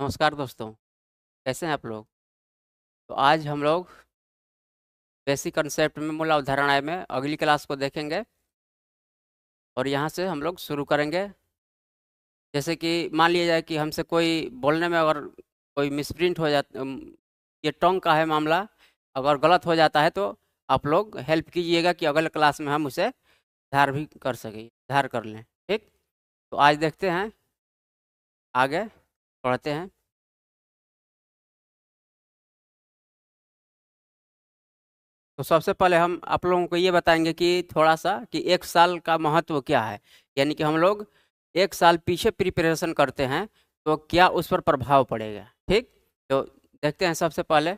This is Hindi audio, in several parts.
नमस्कार दोस्तों, कैसे हैं आप लोग? तो आज हम लोग बेसिक कंसेप्ट में मूल अवधारणाएं में अगली क्लास को देखेंगे और यहाँ से हम लोग शुरू करेंगे। जैसे कि मान लिया जाए कि हमसे कोई बोलने में अगर कोई मिसप्रिंट हो जाता, ये टोंग का है मामला, अगर गलत हो जाता है तो आप लोग हेल्प कीजिएगा कि अगले क्लास में हम उसे सुधार भी कर सकें, सुधार कर लें। ठीक, तो आज देखते हैं, आगे पढ़ते हैं। तो सबसे पहले हम आप लोगों को ये बताएंगे कि थोड़ा सा कि एक साल का महत्व क्या है। यानी कि हम लोग एक साल पीछे प्रिपरेशन करते हैं तो क्या उस पर प्रभाव पड़ेगा। ठीक, तो देखते हैं सबसे पहले।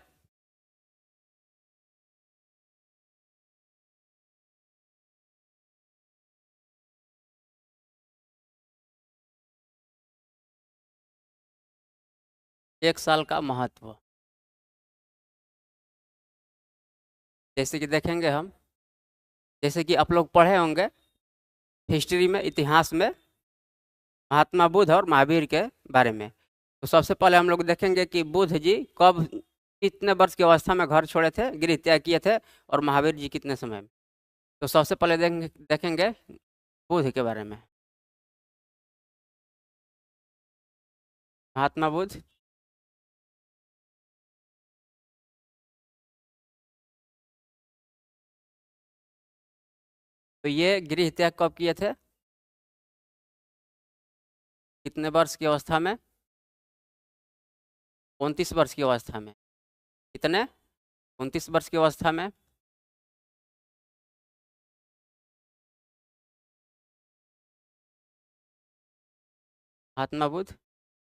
एक साल का महत्व, जैसे कि देखेंगे हम, जैसे कि आप लोग पढ़े होंगे हिस्ट्री में, इतिहास में, महात्मा बुद्ध और महावीर के बारे में। तो सबसे पहले हम लोग देखेंगे कि बुद्ध जी कब, कितने वर्ष की अवस्था में घर छोड़े थे, गृह त्याग किए थे, और महावीर जी कितने समय में। तो सबसे पहले देखेंगे बुद्ध के बारे में। महात्मा बुद्ध, तो ये गृह त्याग कब किए थे, कितने वर्ष की अवस्था में? 29 वर्ष की अवस्था में। कितने? 29 वर्ष की अवस्था में। महात्मा बुद्ध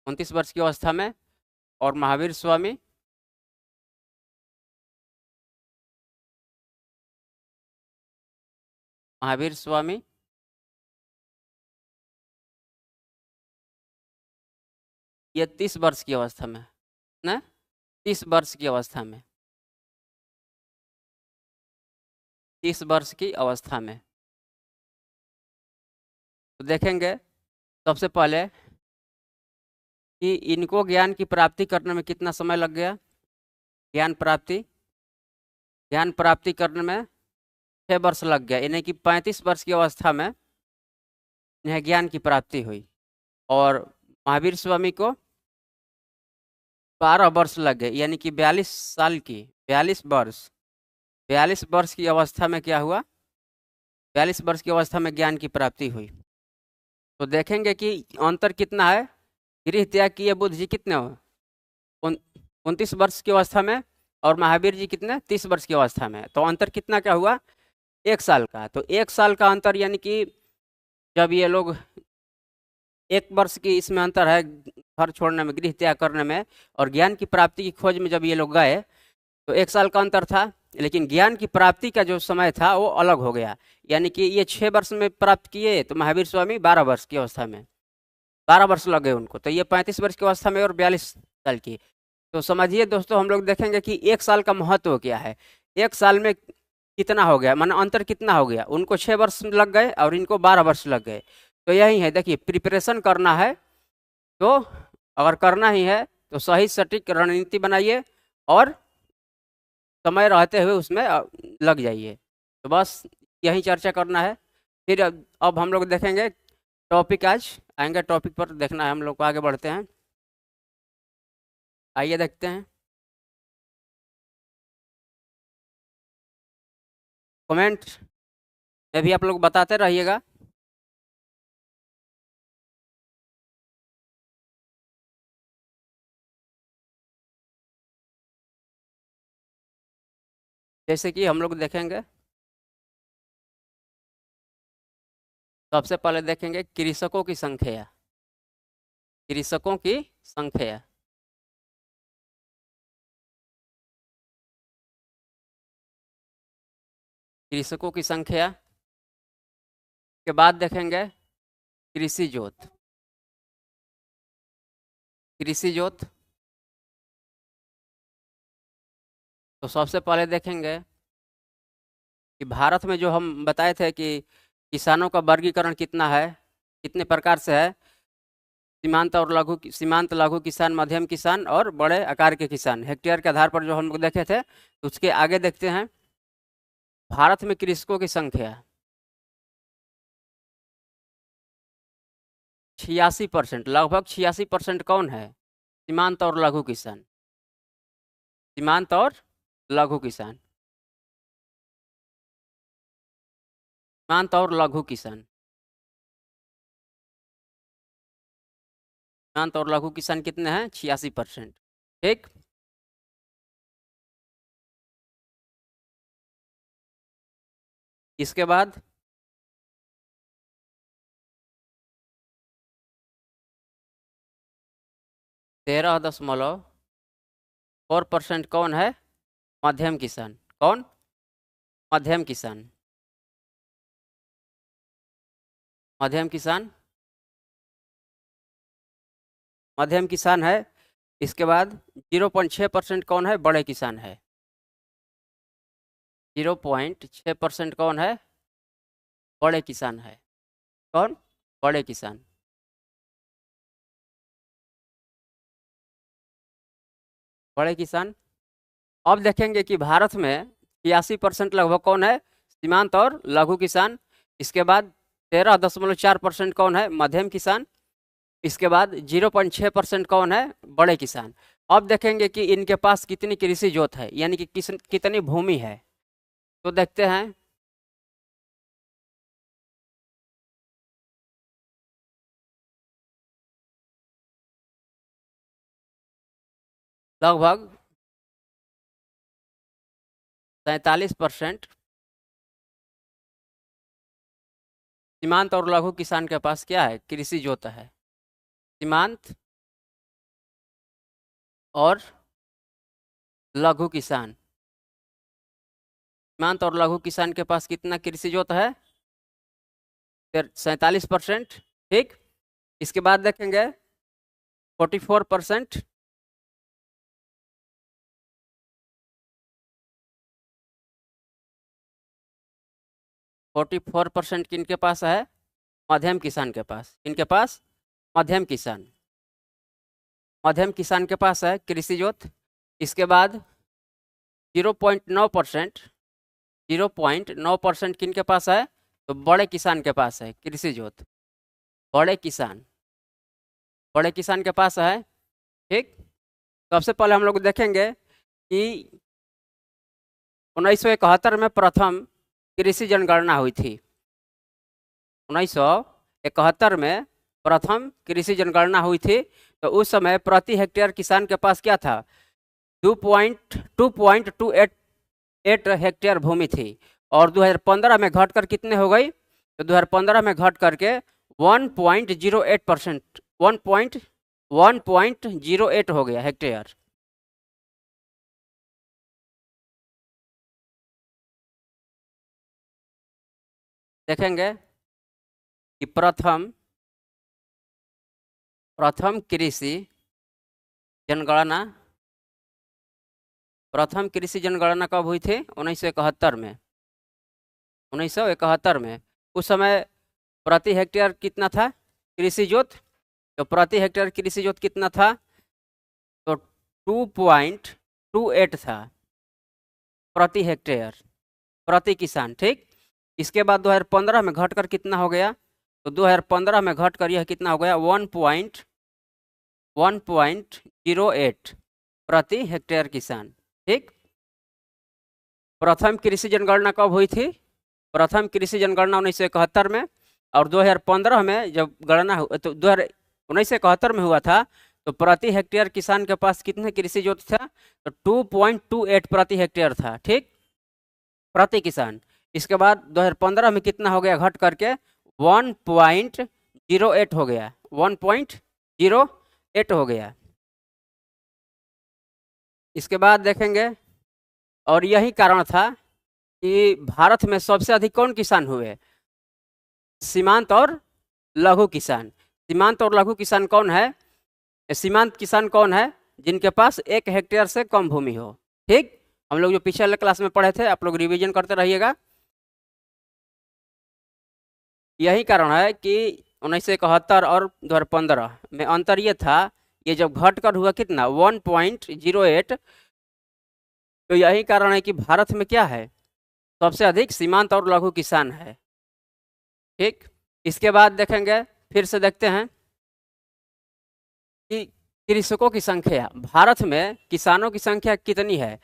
29 वर्ष की अवस्था में। और महावीर स्वामी, महावीर स्वामी ये 30 वर्ष की अवस्था में ना, 30 वर्ष की अवस्था में, 30 वर्ष की अवस्था में। तो देखेंगे सबसे पहले कि इनको ज्ञान की प्राप्ति करने में कितना समय लग गया। ज्ञान प्राप्ति, ज्ञान प्राप्ति करने में 6 वर्ष लग गया, यानी कि 35 वर्ष की अवस्था में इन्हें ज्ञान की प्राप्ति हुई। और महावीर स्वामी को 12 वर्ष लग गए, यानी कि 42 साल की, 42 वर्ष, 42 वर्ष की अवस्था में क्या हुआ, 42 वर्ष की अवस्था में ज्ञान की प्राप्ति हुई। तो देखेंगे कि अंतर कितना है। गृह त्याग किए बुद्ध जी कितने हो, 29 वर्ष की अवस्था में, और महावीर जी कितने, 30 वर्ष की अवस्था में। तो अंतर कितना क्या हुआ, 1 साल का। तो 1 साल का अंतर, यानी कि जब ये लोग, 1 वर्ष की इसमें अंतर है घर छोड़ने में, गृह त्याग करने में, और ज्ञान की प्राप्ति की खोज में जब ये लोग गए तो 1 साल का अंतर था। लेकिन ज्ञान की प्राप्ति का जो समय था वो अलग हो गया, यानी कि ये 6 वर्ष में प्राप्त किए तो महावीर स्वामी 12 वर्ष की अवस्था में, 12 वर्ष लगे उनको। तो ये 35 वर्ष की अवस्था में और 42 साल की। तो समझिए दोस्तों, हम लोग देखेंगे कि 1 साल का महत्व क्या है। 1 साल में कितना हो गया, माना अंतर कितना हो गया, उनको 6 वर्ष लग गए और इनको 12 वर्ष लग गए। तो यही है, देखिए, प्रिपरेशन करना है तो, अगर करना ही है तो सही सटीक रणनीति बनाइए और समय रहते हुए उसमें लग जाइए। तो बस यही चर्चा करना है। फिर अब हम लोग देखेंगे टॉपिक, आज आएंगे टॉपिक पर, देखना है हम लोग को। आगे बढ़ते हैं, आइए देखते हैं। कमेंट में भी आप लोग बताते रहिएगा। जैसे कि हम लोग देखेंगे, सबसे पहले देखेंगे कृषकों की संख्या, कृषकों की संख्या। कृषकों की संख्या के बाद देखेंगे कृषि जोत, कृषि जोत। तो सबसे पहले देखेंगे कि भारत में जो हम बताए थे कि किसानों का वर्गीकरण कितना है, कितने प्रकार से है। सीमांत लघु किसान, मध्यम किसान और बड़े आकार के किसान, हेक्टेयर के आधार पर जो हम लोग देखे थे। तो उसके आगे देखते हैं भारत में कृषकों की संख्या 86%, लगभग 86% कौन है? सीमांत और लघु किसान। सीमांत और लघु किसान, सीमांत और लघु किसान, सीमांत और लघु किसान कितने हैं? 86%। ठीक, इसके बाद 13.4% कौन है? मध्यम किसान। कौन? मध्यम किसान। मध्यम किसान, मध्यम किसान है। इसके बाद 0.6% कौन है? बड़े किसान है। 0.6% कौन है? बड़े किसान है। कौन? बड़े किसान। बड़े किसान। अब देखेंगे कि भारत में 86% लगभग कौन है? सीमांत और लघु किसान। इसके बाद 13.4% कौन है? मध्यम किसान। इसके बाद 0.6% कौन है? बड़े किसान। अब देखेंगे कि इनके पास कितनी कृषि जोत है, यानी कि कितनी भूमि है। तो देखते हैं, लगभग 47% सीमांत और लघु किसान के पास क्या है? कृषि जोत है। सीमांत और लघु किसान, सीमांत और लघु किसान के पास कितना कृषि जोत है? 47%। ठीक, इसके बाद देखेंगे 44%। 44% किनके पास है? मध्यम किसान के पास। किनके पास? मध्यम किसान। मध्यम किसान के पास है कृषि जोत। इसके बाद 0.9%, 0.9% किनके पास है? तो बड़े किसान के पास है कृषि जोत। बड़े किसान, बड़े किसान के पास है। ठीक, सबसे पहले हम लोग देखेंगे कि 1971 में प्रथम कृषि जनगणना हुई थी। 1971 में प्रथम कृषि जनगणना हुई थी। तो उस समय प्रति हेक्टेयर किसान के पास क्या था? 2.28 हेक्टेयर भूमि थी। और 2015 में घटकर कितने हो गई? तो 2015 में घट करके 1.08%, 1.08 हो गया हेक्टेयर। देखेंगे कि प्रथम कृषि जनगणना, प्रथम कृषि जनगणना कब हुई थी? 1971 में। 1971 में। उस समय प्रति हेक्टेयर कितना था कृषि जोत? तो प्रति हेक्टेयर कृषि जोत कितना था? तो 2.28 था प्रति हेक्टेयर, प्रति किसान। ठीक, इसके बाद 2015 में घटकर कितना हो गया? तो 2015 में घटकर यह कितना हो गया? 1.08 प्रति हेक्टेयर किसान। ठीक, प्रथम कृषि जनगणना कब हुई थी? प्रथम कृषि जनगणना 1971 में। और 2015 में जब गणना तो 1971 में हुआ था, तो प्रति हेक्टेयर किसान के पास कितने कृषि जोत था? तो 2.28 प्रति हेक्टेयर था। ठीक, प्रति किसान। इसके बाद 2015 में कितना हो गया? घट करके 1.08 हो गया। 1.08 हो गया। इसके बाद देखेंगे, और यही कारण था कि भारत में सबसे अधिक कौन किसान हुए? सीमांत और लघु किसान। सीमांत और लघु किसान कौन है? सीमांत किसान कौन है? जिनके पास 1 हेक्टेयर से कम भूमि हो। ठीक, हम लोग जो पिछले क्लास में पढ़े थे, आप लोग रिवीजन करते रहिएगा। यही कारण है कि 1971 और 2015 में अंतर ये था, ये जब घटकर हुआ कितना 1.08, तो यही कारण है कि भारत में क्या है, सबसे अधिक सीमांत और लघु किसान है। ठीक, इसके बाद देखेंगे, फिर से देखते हैं कि कृषकों की संख्या, भारत में किसानों की संख्या कितनी है।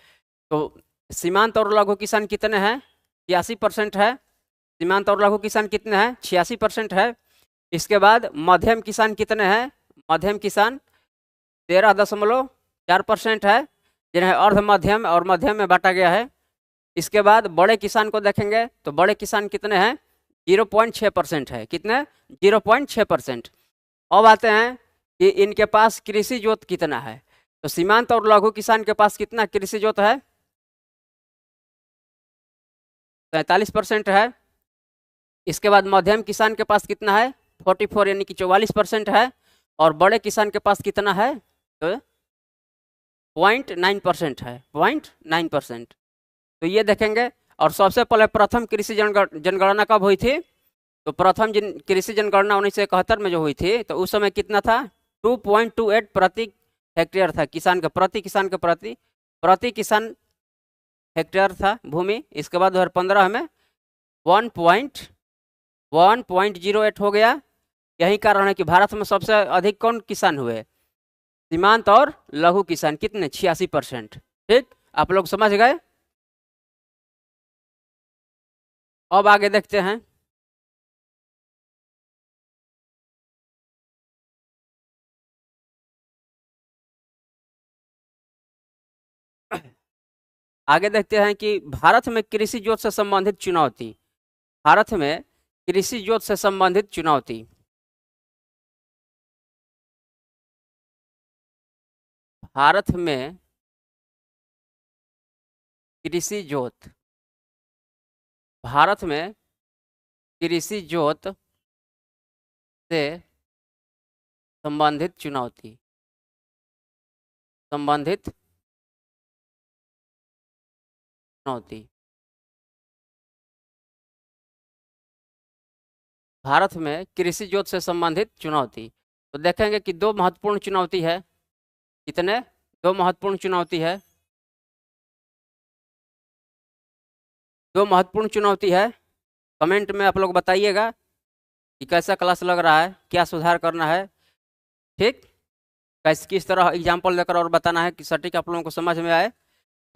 तो सीमांत और लघु किसान कितने हैं, 86% है। सीमांत और लघु किसान कितने हैं, 86% है। इसके बाद मध्यम किसान कितने हैं, मध्यम किसान 13.4% है, जिन्हें अर्ध मध्यम और मध्यम में बांटा गया है। इसके बाद बड़े किसान को देखेंगे तो बड़े किसान कितने हैं, 0.6% है। कितने, 0.6%। अब आते हैं कि इनके पास कृषि जोत कितना है। तो सीमांत और लघु किसान के पास कितना कृषि जोत है, 43% है। इसके बाद मध्यम किसान के पास कितना है, 44 यानी कि 44% है। और बड़े किसान के पास कितना है, तो 0.9% है, 0.9%। तो ये देखेंगे। और सबसे पहले प्रथम कृषि जनगणना कब हुई थी, तो प्रथम कृषि जनगणना 1971 में जो हुई थी, तो उस समय कितना था, 2.28 प्रति हेक्टेयर था, किसान के प्रति, किसान के प्रति किसान हेक्टेयर था भूमि। इसके बाद 2015 में 1.08 हो गया। यही कारण है कि भारत में सबसे अधिक कौन किसान हुए, सीमांत और लघु किसान, कितने, 86%। ठीक, आप लोग समझ गए। अब आगे देखते हैं। आगे देखते हैं कि भारत में कृषि जोत से संबंधित चुनौती, भारत में कृषि जोत से संबंधित चुनौती। भारत में कृषि जोत, भारत में कृषि जोत से संबंधित चुनौती, संबंधित चुनौती। भारत में कृषि जोत से संबंधित चुनौती, तो देखेंगे कि दो महत्वपूर्ण चुनौती है। कितने, दो महत्वपूर्ण चुनौती है, दो महत्वपूर्ण चुनौती है। कमेंट में आप लोग बताइएगा कि कैसा क्लास लग रहा है, क्या सुधार करना है। ठीक, कैसे किस तरह एग्जाम्पल देकर और बताना है कि सटीक आप लोगों को समझ में आए।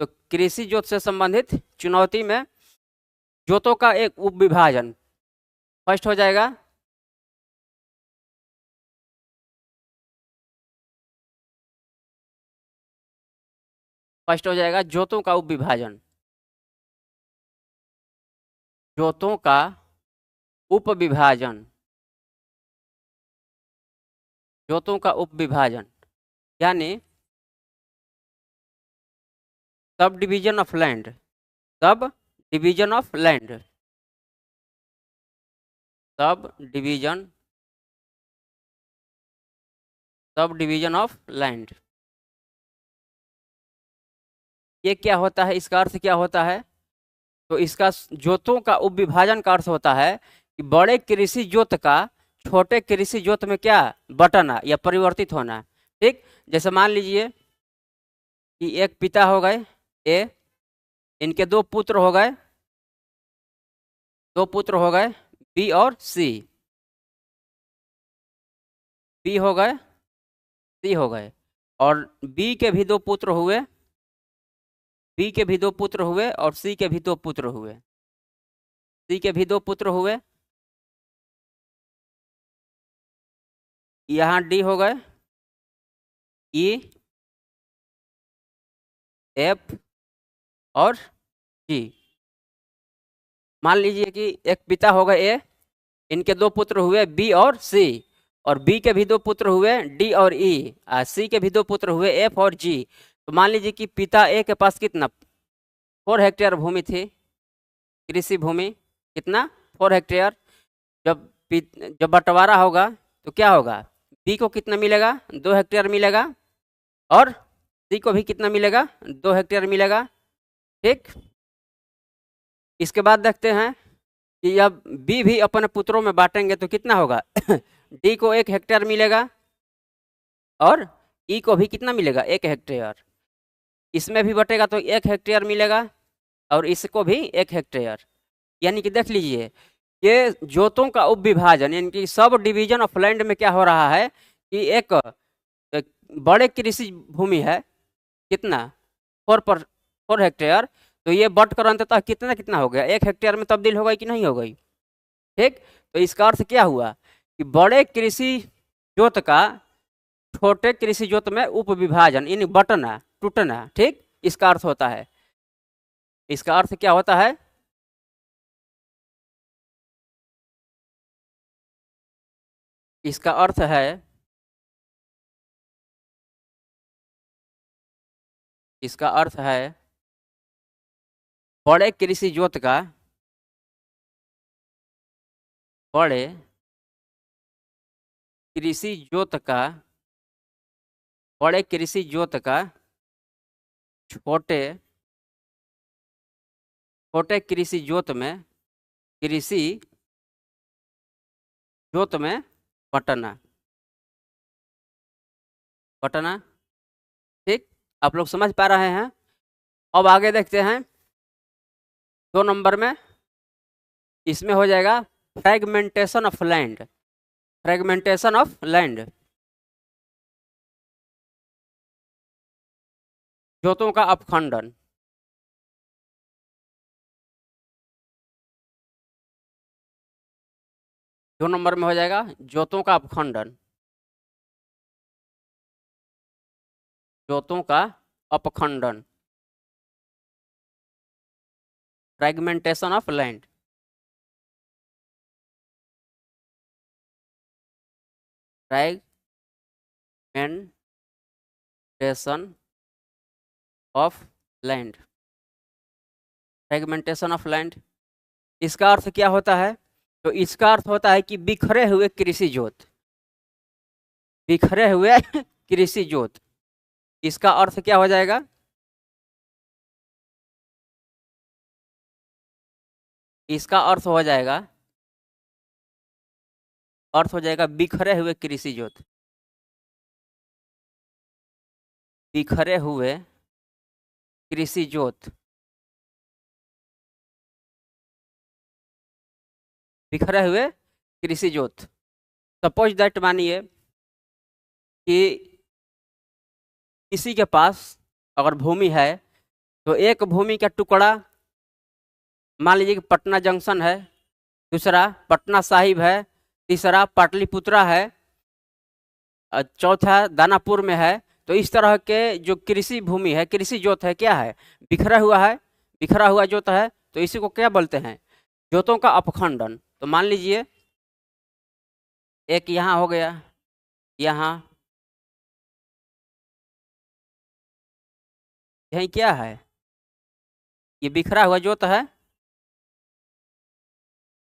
तो कृषि जोत से संबंधित चुनौती में जोतों का एक उप विभाजन फर्स्ट हो जाएगा। फर्स्ट हो जाएगा जोतों का उप विभाजन, जोतों का उप विभाजन, जोतों का उप विभाजन, यानी sub division of land, sub division of land, sub division, sub division of land. ये क्या होता है, इसका अर्थ क्या होता है, तो इसका जोतों का उप विभाजन का अर्थ होता है कि बड़े कृषि जोत का छोटे कृषि जोत में क्या बटना या परिवर्तित होना। ठीक, जैसे मान लीजिए कि एक पिता हो गए ए, इनके दो पुत्र हो गए, दो पुत्र हो गए बी और सी, बी हो गए, सी हो गए। और बी के भी दो पुत्र हुए, बी के भी दो पुत्र हुए और सी के भी दो पुत्र हुए, सी के भी दो पुत्र हुए। यहाँ डी हो गए, ई, एफ और जी। मान लीजिए कि एक पिता हो गए ए, इनके दो पुत्र हुए बी और सी, और बी के भी दो पुत्र हुए डी और ई, सी के भी दो पुत्र हुए एफ और जी। तो मान लीजिए कि पिता ए के पास कितना 4 हेक्टेयर भूमि थी, कृषि भूमि, कितना 4 हेक्टेयर। जब जब बंटवारा होगा तो क्या होगा, बी को कितना मिलेगा, 2 हेक्टेयर मिलेगा, और सी को भी कितना मिलेगा, 2 हेक्टेयर मिलेगा। ठीक, इसके बाद देखते हैं कि अब बी भी अपने पुत्रों में बांटेंगे तो कितना होगा डी को 1 हेक्टेयर मिलेगा और ई को भी कितना मिलेगा, 1 हेक्टेयर। इसमें भी बटेगा तो 1 हेक्टेयर मिलेगा और इसको भी 1 हेक्टेयर। यानी कि देख लीजिए ये जोतों का उपविभाजन यानी कि सब डिवीजन ऑफ लैंड में क्या हो रहा है कि एक बड़े कृषि भूमि है कितना 4 हेक्टेयर, तो ये बट कर अंततः कितना कितना हो गया, 1 हेक्टेयर में तब्दील हो गई कि नहीं हो गई। ठीक, तो इसका अर्थ क्या हुआ कि बड़े कृषि जोत का छोटे कृषि जोत में उपविभाजन यानी बटना टूटना। ठीक, इसका अर्थ होता है, इसका अर्थ क्या होता है, इसका अर्थ है, इसका अर्थ है बड़े कृषि जोत का, बड़े कृषि जोत का, बड़े कृषि जोत का छोटे छोटे कृषि जोत में, कृषि जोत में बटना बटना। ठीक, आप लोग समझ पा रहे हैं। अब आगे देखते हैं 2 नंबर में, इसमें हो जाएगा fragmentation of land, fragmentation of land, जोतों का अपखंडन। 2 नंबर में हो जाएगा जोतों का अपखंडन, जोतों का अपखंडन, fragmentation of land. Fragmentation of land, fragmentation of land, इसका अर्थ क्या होता है, तो इसका अर्थ होता है कि बिखरे हुए कृषि जोत, बिखरे हुए कृषि जोत। इसका अर्थ क्या हो जाएगा, इसका अर्थ हो जाएगा, अर्थ हो जाएगा बिखरे हुए कृषि जोत, बिखरे हुए कृषि जोत, बिखरे हुए कृषि जोत। सपोज दैट मानिए कि किसी के पास अगर भूमि है तो एक भूमि का टुकड़ा मान लीजिए कि पटना जंक्शन है, दूसरा पटना साहिब है, तीसरा पाटलिपुत्रा है, चौथा दानापुर में है। तो इस तरह के जो कृषि भूमि है, कृषि जोत है, क्या है, बिखरा हुआ है, बिखरा हुआ जोत है। तो इसी को क्या बोलते हैं, जोतों का अपखंडन। तो मान लीजिए एक यहाँ हो गया, यहाँ, यही क्या है, ये बिखरा हुआ जोत है,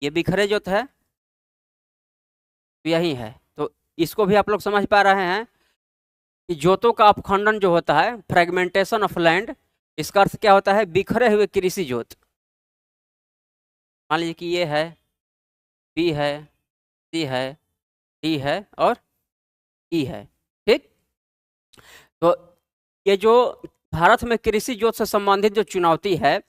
ये बिखरे जोत है, तो यही है। तो इसको भी आप लोग समझ पा रहे हैं कि जोतों का अपखंडन जो होता है, फ्रेगमेंटेशन ऑफ लैंड, इसका अर्थ क्या होता है, बिखरे हुए कृषि जोत। मान लीजिए कि ये है, बी है, सी है, डी है और ई है। ठीक, तो ये जो भारत में कृषि जोत से संबंधित जो चुनौती है,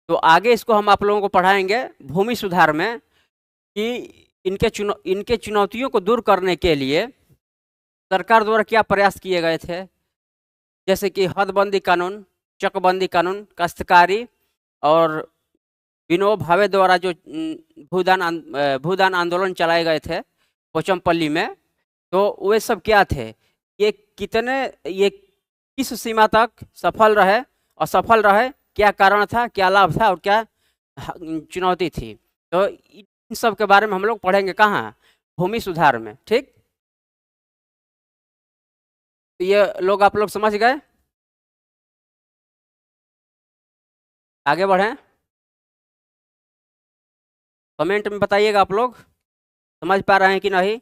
तो आगे इसको हम आप लोगों को पढ़ाएंगे भूमि सुधार में कि इनके चुनौतियों को दूर करने के लिए सरकार द्वारा क्या प्रयास किए गए थे, जैसे कि हदबंदी कानून, चकबंदी कानून, काश्तकारी और विनोबा भावे द्वारा जो भूदान आंदोलन चलाए गए थे पोचमपल्ली में। तो वे सब क्या थे, ये कितने, ये किस सीमा तक सफल रहे, असफल रहे, क्या कारण था, क्या लाभ था और क्या चुनौती थी। तो इन सब के बारे में हम लोग पढ़ेंगे कहाँ, भूमि सुधार में। ठीक, तो ये लोग आप लोग समझ गए, आगे बढ़ें, कमेंट में बताइएगा आप लोग समझ पा रहे हैं कि नहीं।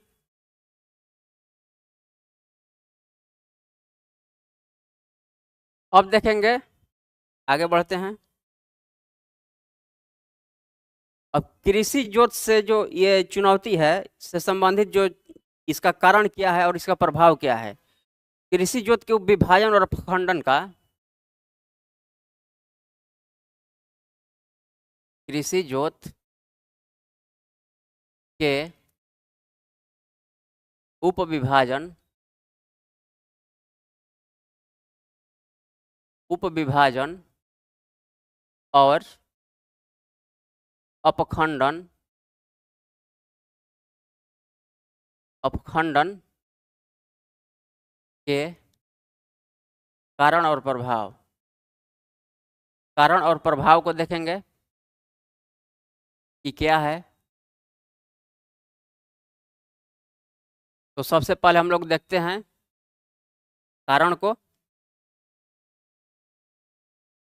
अब देखेंगे, आगे बढ़ते हैं। अब कृषि जोत से जो ये चुनौती है से संबंधित जो इसका कारण क्या है और इसका प्रभाव क्या है। कृषि जोत के विभाजन और अपखंडन का, कृषि जोत के उपविभाजन, उपविभाजन और अपखंडन, अपखंडन के कारण और प्रभाव, कारण और प्रभाव को देखेंगे कि क्या है। तो सबसे पहले हम लोग देखते हैं कारण को।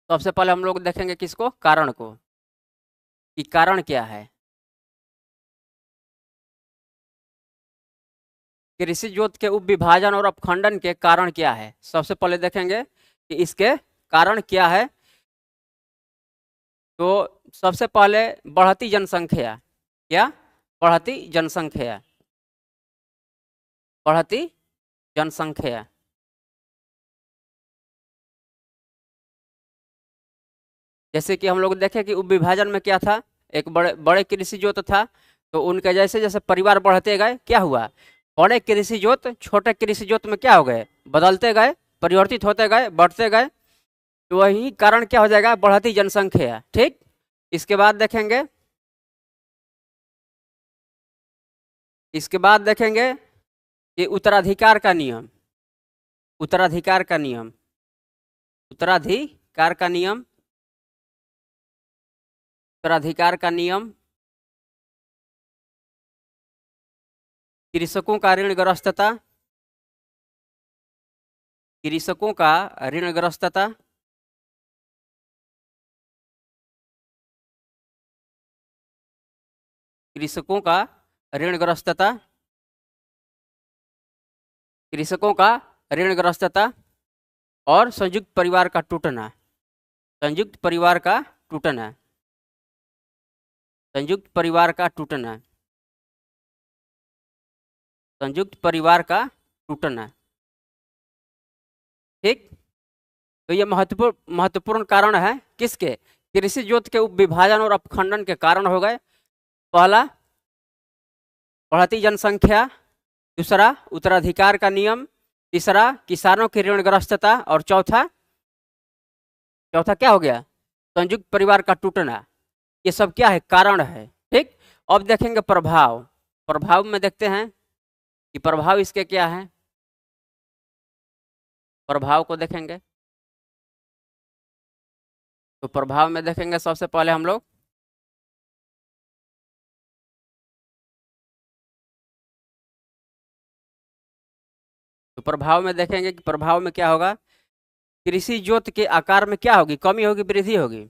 सबसे पहले हम लोग देखेंगे किसको, कारण को, कि कारण क्या है। कृषि जोत के उपविभाजन और अपखंडन के कारण क्या है, सबसे पहले देखेंगे कि इसके कारण क्या है। तो सबसे पहले बढ़ती जनसंख्या, क्या, बढ़ती जनसंख्या, बढ़ती जनसंख्या। जैसे कि हम लोग देखें कि उपविभाजन में क्या था, एक बड़े बड़े कृषि जोत था, तो उनके जैसे जैसे परिवार बढ़ते गए क्या हुआ, बड़े कृषि जोत छोटे कृषि जोत में क्या हो गए, बदलते गए, परिवर्तित होते गए, बढ़ते गए। तो वही कारण क्या हो जाएगा, बढ़ती जनसंख्या। ठीक, इसके बाद देखेंगे, इसके बाद देखेंगे कि उत्तराधिकार का नियम, उत्तराधिकार का नियम, उत्तराधिकार का नियम, उत्तराधिकार का नियम, कृषकों का ऋणग्रस्तता, कृषकों का ऋणग्रस्तता, कृषकों का ऋणग्रस्तता, कृषकों का ऋणग्रस्तता और संयुक्त परिवार का टूटना, संयुक्त परिवार का टूटना, संयुक्त परिवार का टूटना, संयुक्त परिवार का टूटना। ठीक, तो ये महत्वपूर्ण महत्वपूर्ण कारण है किसके, कृषि जोत के उपविभाजन और अपखंडन के कारण हो गए। पहला बढ़ती जनसंख्या, दूसरा उत्तराधिकार का नियम, तीसरा किसानों की ऋणग्रस्तता और चौथा, चौथा क्या हो गया, संयुक्त परिवार का टूटना। ये सब क्या है, कारण है। ठीक, अब देखेंगे प्रभाव, प्रभाव में देखते हैं कि प्रभाव इसके क्या है, प्रभाव को देखेंगे। तो प्रभाव में देखेंगे सबसे पहले हम लोग, तो प्रभाव में देखेंगे कि प्रभाव में क्या होगा, कृषि जोत के आकार में क्या होगी, कमी होगी, वृद्धि होगी।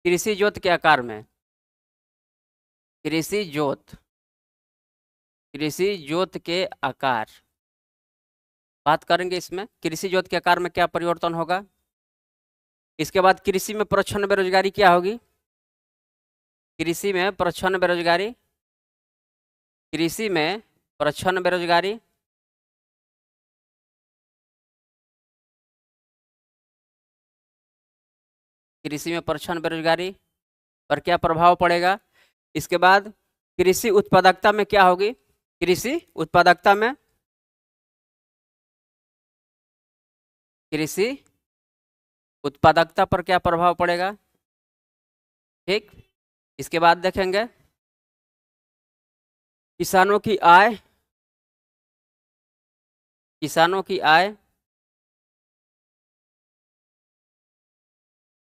कृषि जोत के आकार में, कृषि जोत, कृषि जोत के आकार, बात करेंगे इसमें कृषि जोत के आकार में क्या परिवर्तन होगा। इसके बाद कृषि में प्रच्छन्न बेरोजगारी क्या होगी, कृषि में प्रच्छन्न बेरोजगारी, कृषि में प्रच्छन्न बेरोजगारी, कृषि में प्रच्छन्न बेरोजगारी पर क्या प्रभाव पड़ेगा। इसके बाद कृषि उत्पादकता में क्या होगी, कृषि उत्पादकता में, कृषि उत्पादकता पर क्या प्रभाव पड़ेगा। ठीक, इसके बाद देखेंगे किसानों की आय, किसानों की आय,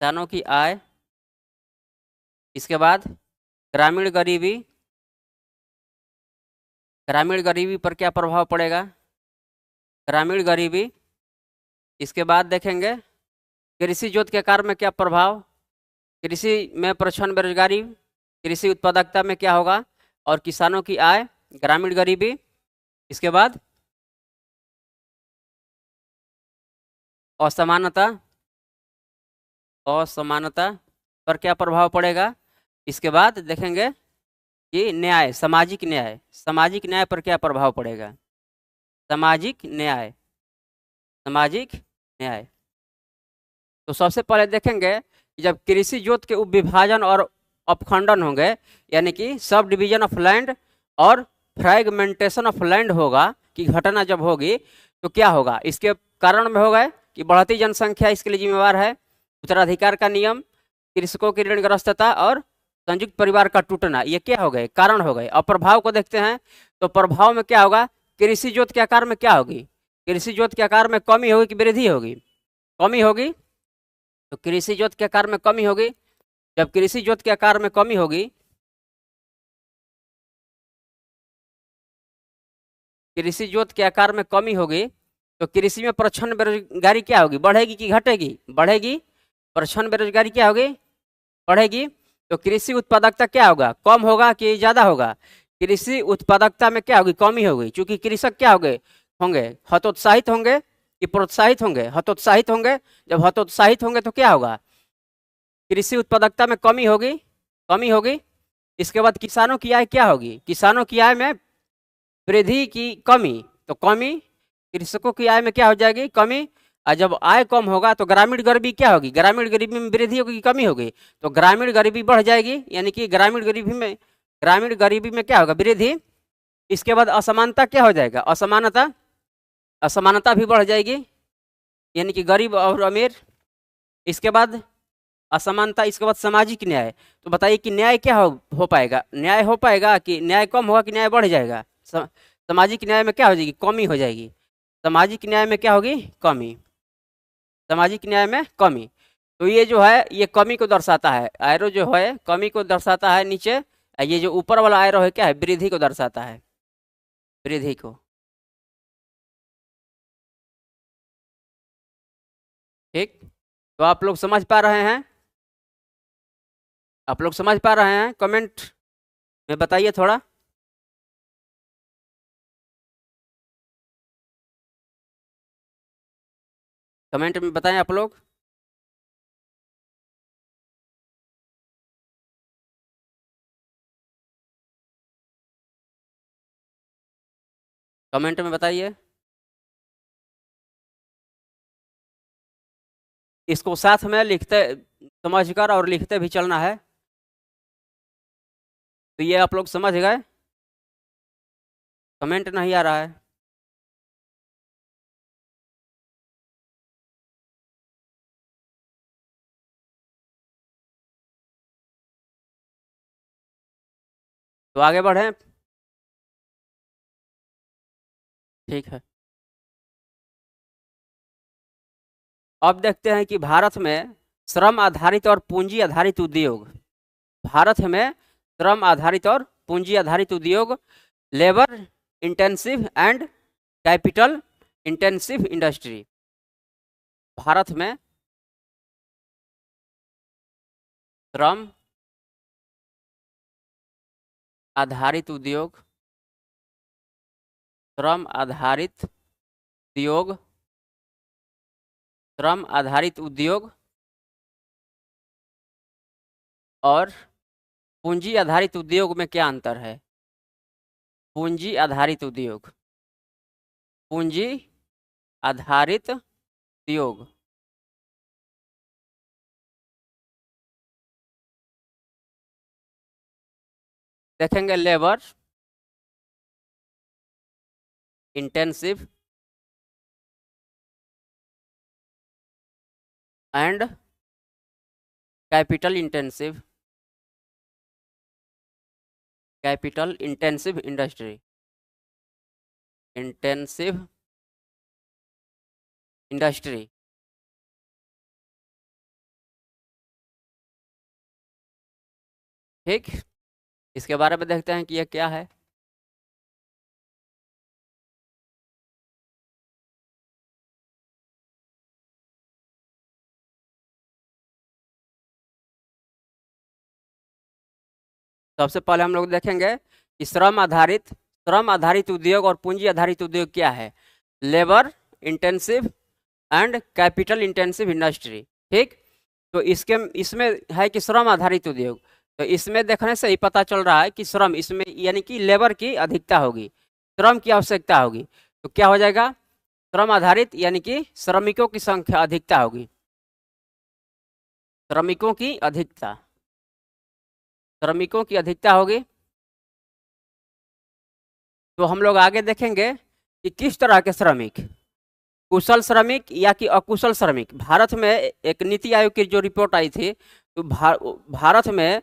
किसानों की आय। इसके बाद ग्रामीण गरीबी, ग्रामीण गरीबी पर क्या प्रभाव पड़ेगा, ग्रामीण गरीबी। इसके बाद देखेंगे कृषि जोत के आकार में क्या प्रभाव, कृषि में प्रच्छन्न बेरोजगारी, कृषि उत्पादकता में क्या होगा, और किसानों की आय, ग्रामीण गरीबी। इसके बाद असमानता, असमानता पर क्या प्रभाव पड़ेगा। इसके बाद देखेंगे कि न्याय, सामाजिक न्याय पर क्या प्रभाव पड़ेगा? सामाजिक न्याय, सामाजिक न्याय। तो सबसे पहले देखेंगे कि जब कृषि जोत के उपविभाजन और अपखंडन होंगे, यानी कि सब डिवीजन ऑफ लैंड और फ्रैगमेंटेशन ऑफ लैंड होगा, कि घटना जब होगी तो क्या होगा? इसके कारण में होगा कि बढ़ती जनसंख्या इसके लिए जिम्मेवार है, उत्तराधिकार का नियम, कृषकों की ऋणग्रस्तता और संयुक्त परिवार का टूटना, ये क्या हो गए? कारण हो गए। अब प्रभाव को देखते हैं, तो प्रभाव में क्या होगा? कृषि जोत के आकार में क्या होगी? कृषि जोत के आकार में कमी होगी कि वृद्धि होगी? कमी होगी। तो कृषि जोत के आकार में कमी होगी। जब कृषि जोत के आकार में कमी होगी, कृषि जोत के आकार में कमी होगी, तो कृषि में प्रच्छन्न बेरोजगारी क्या होगी? बढ़ेगी कि घटेगी? बढ़ेगी। प्रच्छन्न बेरोजगारी क्या होगी? बढ़ेगी। तो कृषि उत्पादकता क्या होगा? कम होगा कि ज्यादा होगा? कृषि उत्पादकता में क्या होगी? कमी होगी, क्योंकि कृषक क्या होंगे? हतोत्साहित होंगे कि प्रोत्साहित होंगे? हतोत्साहित होंगे। जब हतोत्साहित होंगे तो क्या होगा? कृषि उत्पादकता में कमी होगी, कमी होगी। इसके बाद किसानों की आय क्या होगी? किसानों की आय में वृद्धि की कमी, तो कमी। कृषकों की आय में क्या हो जाएगी? कमी। और जब आय कम होगा तो ग्रामीण गरीबी क्या होगी? ग्रामीण गरीबी में वृद्धि होगी कि कमी होगी? तो ग्रामीण गरीबी बढ़ जाएगी, यानी कि ग्रामीण गरीबी में क्या होगा? वृद्धि। इसके बाद असमानता क्या हो जाएगा? असमानता भी बढ़ जाएगी, यानी कि गरीब और अमीर। इसके बाद असमानता, इसके बाद सामाजिक न्याय। तो बताइए कि न्याय क्या हो पाएगा? न्याय हो पाएगा कि न्याय कम होगा कि न्याय बढ़ जाएगा? सामाजिक न्याय में क्या हो जाएगी? कमी हो जाएगी। सामाजिक न्याय में क्या होगी? कमी। सामाजिक न्याय में कमी। तो ये जो है, ये कमी को दर्शाता है। एरो जो है कमी को दर्शाता है नीचे। ये जो ऊपर वाला एरो है क्या है? वृद्धि को दर्शाता है, वृद्धि को। ठीक। तो आप लोग समझ पा रहे हैं? आप लोग समझ पा रहे हैं? कमेंट में बताइए थोड़ा। कमेंट में बताएं आप लोग। कमेंट में बताइए। इसको साथ में लिखते, समझकर और लिखते भी चलना है। तो ये आप लोग समझ गए? कमेंट नहीं आ रहा है। तो आगे बढ़ें। ठीक है। अब देखते हैं कि भारत में श्रम आधारित और पूंजी आधारित उद्योग, भारत में श्रम आधारित और पूंजी आधारित उद्योग, labour intensive and capital intensive industry. Bharat में श्रम आधारित उद्योग, श्रम आधारित उद्योग, श्रम आधारित उद्योग और पूंजी आधारित उद्योग में क्या अंतर है? पूंजी आधारित उद्योग, पूंजी आधारित उद्योग। देखेंगे labour intensive and capital intensive, capital intensive industry, intensive industry. ठीक। इसके बारे में देखते हैं कि यह क्या है। सबसे पहले हम लोग देखेंगे कि श्रम आधारित उद्योग और पूंजी आधारित उद्योग क्या है। Labour intensive and capital intensive industry. ठीक। तो इसमें है कि श्रम आधारित उद्योग। तो इसमें देखने से ही पता चल रहा है कि श्रम इसमें यानी कि लेबर की अधिकता होगी, श्रम की आवश्यकता होगी। तो क्या हो जाएगा, श्रम आधारित यानी कि श्रमिकों की संख्या अधिकता होगी, श्रमिकों की अधिकता, श्रमिकों की अधिकता होगी। तो हम लोग आगे देखेंगे कि किस तरह के श्रमिक, कुशल श्रमिक या कि अकुशल श्रमिक। भारत में एक नीति आयोग की जो रिपोर्ट आई थी, तो भारत में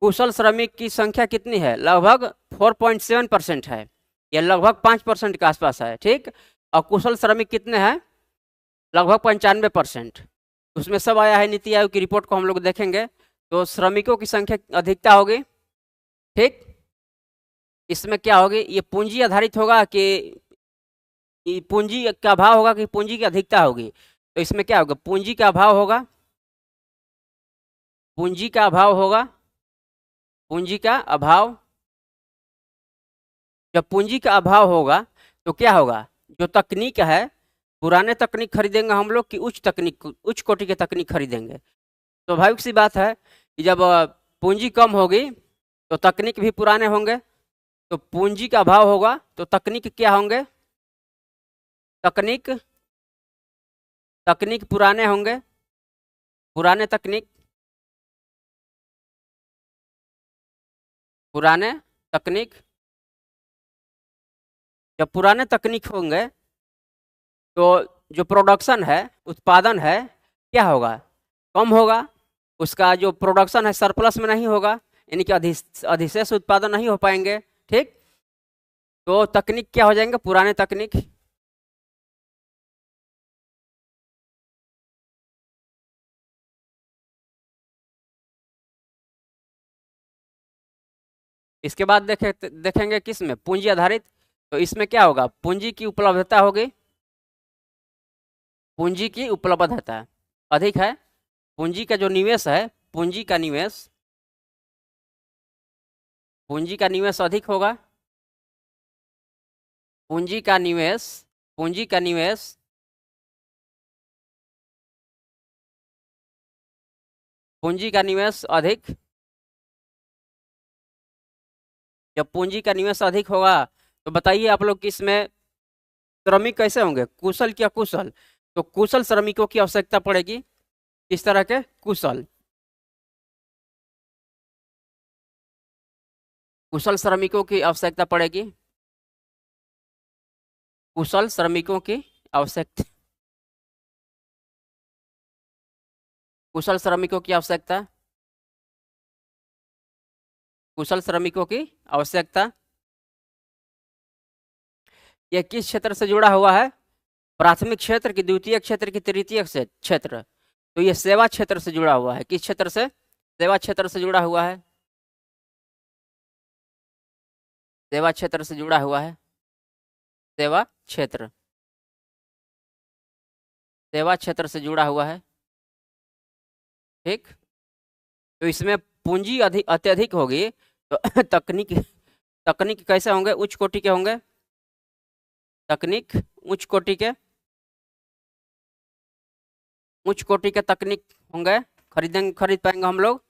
कुशल श्रमिक की संख्या कितनी है, लगभग 4.7% है, या लगभग 5% के आसपास है, ठीक। अकुशल श्रमिक कितने हैं, लगभग 95%। उसमें सब आया है, नीति आयोग की रिपोर्ट को हम लोग देखेंगे। तो श्रमिकों की संख्या अधिकता होगी, ठीक। इसमें क्या होगी, ये पूंजी आधारित होगा कि पूंजी का अभाव होगा कि पूंजी की अधिकता होगी। तो इसमें क्या होगा, पूंजी का अभाव होगा, पूंजी का अभाव होगा, पूंजी का अभाव। जब पूंजी का अभाव होगा तो क्या होगा, जो तकनीक है, पुराने तकनीक खरीदेंगे हम लोग कि उच्च तकनीक, उच्च कोटि के तकनीक खरीदेंगे। स्वाभाविक सी बात है कि जब पूंजी कम होगी तो तकनीक भी पुराने होंगे। तो पूंजी का अभाव होगा तो तकनीक क्या होंगे, तकनीक पुराने होंगे, पुराने तकनीक, पुराने तकनीक। जब पुराने तकनीक होंगे तो जो प्रोडक्शन है, उत्पादन है, क्या होगा, कम होगा। उसका जो प्रोडक्शन है सरप्लस में नहीं होगा, यानी कि अधिशेष उत्पादन नहीं हो पाएंगे, ठीक। तो तकनीक क्या हो जाएंगे, पुराने तकनीक। इसके बाद देखेंगे किस में, पूंजी आधारित। तो इसमें क्या होगा, पूंजी की उपलब्धता होगी, पूंजी की उपलब्धता अधिक है। पूंजी का जो निवेश है, पूंजी का निवेश, पूंजी का निवेश अधिक होगा, पूंजी का निवेश, पूंजी का निवेश, पूंजी का निवेश अधिक। जब पूंजी का निवेश अधिक होगा तो बताइए आप लोग कि इसमें श्रमिक कैसे होंगे, कुशल क्या कुशल। तो कुशल श्रमिकों की आवश्यकता पड़ेगी, किस तरह के, कुशल, कुशल श्रमिकों की आवश्यकता पड़ेगी, कुशल श्रमिकों की आवश्यकता, कुशल श्रमिकों की आवश्यकता, कुशल श्रमिकों की आवश्यकता। यह किस क्षेत्र से जुड़ा हुआ है, प्राथमिक क्षेत्र की, द्वितीय क्षेत्र की, तृतीय क्षेत्र। तो यह सेवा क्षेत्र से जुड़ा हुआ है, किस क्षेत्र से, सेवा क्षेत्र से जुड़ा हुआ है, सेवा क्षेत्र से जुड़ा हुआ है, सेवा क्षेत्र, सेवा क्षेत्र से जुड़ा हुआ है, ठीक। तो इसमें पूंजी अत्यधिक होगी तो तकनीक, तकनीक कैसे होंगे, उच्च कोटि के होंगे, तकनीक उच्च कोटि के, उच्च कोटि के तकनीक होंगे, खरीद पाएंगे हम लोग।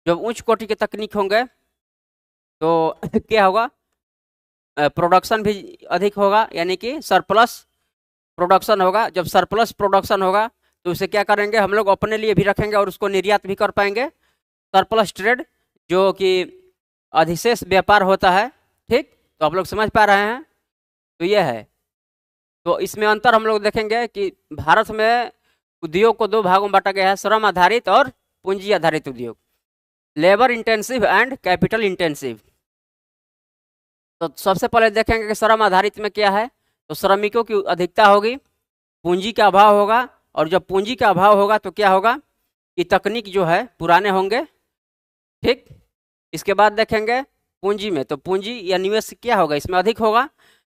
जब उच्च कोटि के तकनीक होंगे तो क्या होगा, प्रोडक्शन भी अधिक होगा, यानी कि सरप्लस प्रोडक्शन होगा। जब सरप्लस प्रोडक्शन होगा तो उसे क्या करेंगे हम लोग, अपने लिए भी रखेंगे और उसको निर्यात भी कर पाएंगे, सरप्लस ट्रेड, जो कि अधिशेष व्यापार होता है, ठीक। तो आप लोग समझ पा रहे हैं, तो यह है। तो इसमें अंतर हम लोग देखेंगे कि भारत में उद्योग को दो भागों में बांटा गया है, श्रम आधारित और पूंजी आधारित उद्योग, labour intensive and capital intensive. तो सबसे पहले देखेंगे कि श्रम आधारित में क्या है। तो श्रमिकों की अधिकता होगी, पूंजी का अभाव होगा, और जब पूंजी का अभाव होगा तो क्या होगा कि तकनीक जो है पुराने होंगे, ठीक। इसके बाद देखेंगे पूंजी में, तो पूंजी या निवेश क्या होगा, इसमें अधिक होगा।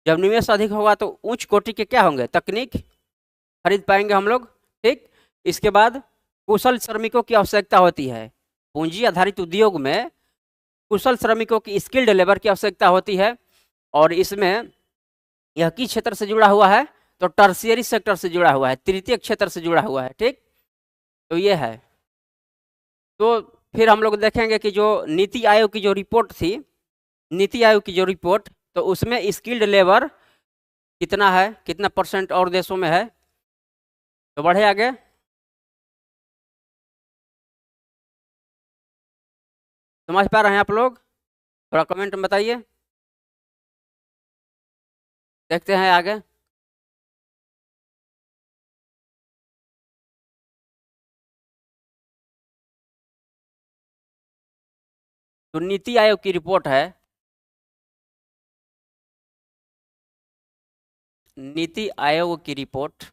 जब निवेश अधिक होगा तो उच्च कोटि के क्या होंगे, तकनीक खरीद पाएंगे हम लोग, ठीक। इसके बाद कुशल श्रमिकों की आवश्यकता होती है, पूंजी आधारित उद्योग में कुशल श्रमिकों की, स्किल्ड लेबर की आवश्यकता होती है। और इसमें यह किस क्षेत्र से जुड़ा हुआ है, तो टर्शियरी सेक्टर से जुड़ा हुआ है, तृतीय क्षेत्र से जुड़ा हुआ है, ठीक। तो ये है। तो फिर हम लोग देखेंगे कि जो नीति आयोग की जो रिपोर्ट थी, नीति आयोग की जो रिपोर्ट, तो उसमें स्किल्ड लेबर कितना है, कितना परसेंट और देशों में है। तो बढ़े आगे। समझ पा रहे हैं आप लोग? थोड़ा कमेंट में बताइए। देखते हैं आगे। तो नीति आयोग की रिपोर्ट है, नीति आयोग की रिपोर्ट,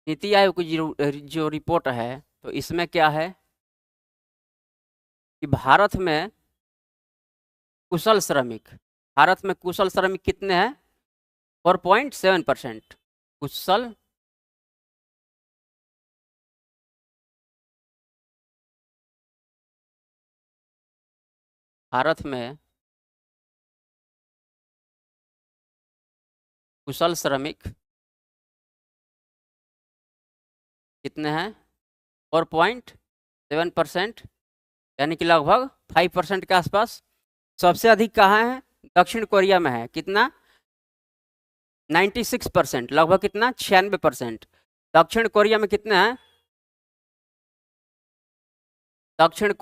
नीति आयोग की जो रिपोर्ट है, तो इसमें क्या है कि कुशल श्रमिक भारत में कुशल श्रमिक कितने हैं? 4.7%। कुशल भारत में कुशल श्रमिक कितने हैं? 4.7%, यानी कि लगभग 5% के आसपास। सबसे अधिक कहाँ है? दक्षिण कोरिया में है। कितना? 96%, लगभग कितना? 96%। दक्षिण कोरिया में कितने हैं? दक्षिण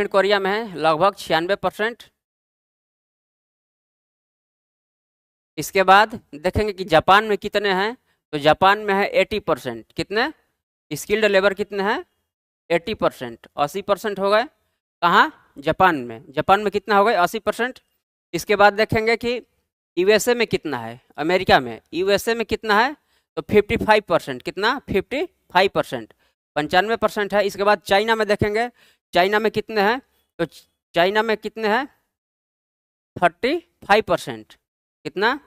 कोरिया में है लगभग 96%। इसके बाद देखेंगे कि जापान में कितने हैं। तो जापान में है 80%। कितने? स्किल्ड लेबर कितने हैं? 80%, 80% हो गए। कहाँ? जापान में कितना हो गए? 80%। इसके बाद देखेंगे कि यूएसए में कितना है, अमेरिका में, यूएसए में कितना है? तो 55%। कितना? 55%, 95% है। इसके बाद चाइना में देखेंगे, चाइना में कितने हैं? तो चाइना में कितने हैं? 35%। कितना?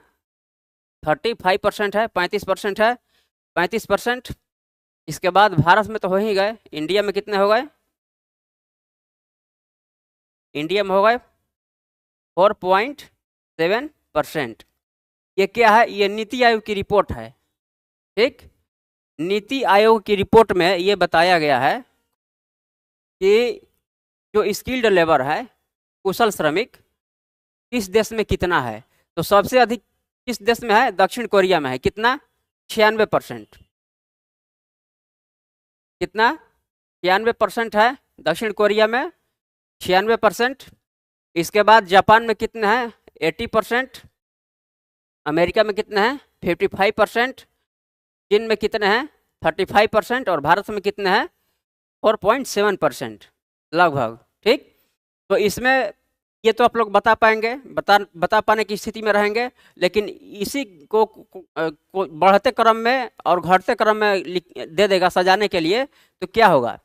35% है, 35% है, 35%। इसके बाद भारत में तो हो ही गए, इंडिया में कितने हो गए? इंडिया में हो गए 4.7%। ये क्या है? ये नीति आयोग की रिपोर्ट है। ठीक, नीति आयोग की रिपोर्ट में ये बताया गया है कि जो स्किल्ड लेबर है, कुशल श्रमिक, किस देश में कितना है। तो सबसे अधिक किस देश में है? दक्षिण कोरिया में है। कितना? 96%। कितना? 96% है दक्षिण कोरिया में, 96%। इसके बाद जापान में कितने हैं? 80%। अमेरिका में कितने हैं? 55%। चीन में कितने हैं? 35%। और भारत में कितने हैं? 4.7% लगभग। ठीक, तो इसमें ये तो आप लोग बता पाएंगे, बता पाने की स्थिति में रहेंगे। लेकिन इसी को बढ़ते क्रम में और घटते क्रम में दे देगा सजाने के लिए, तो क्या होगा?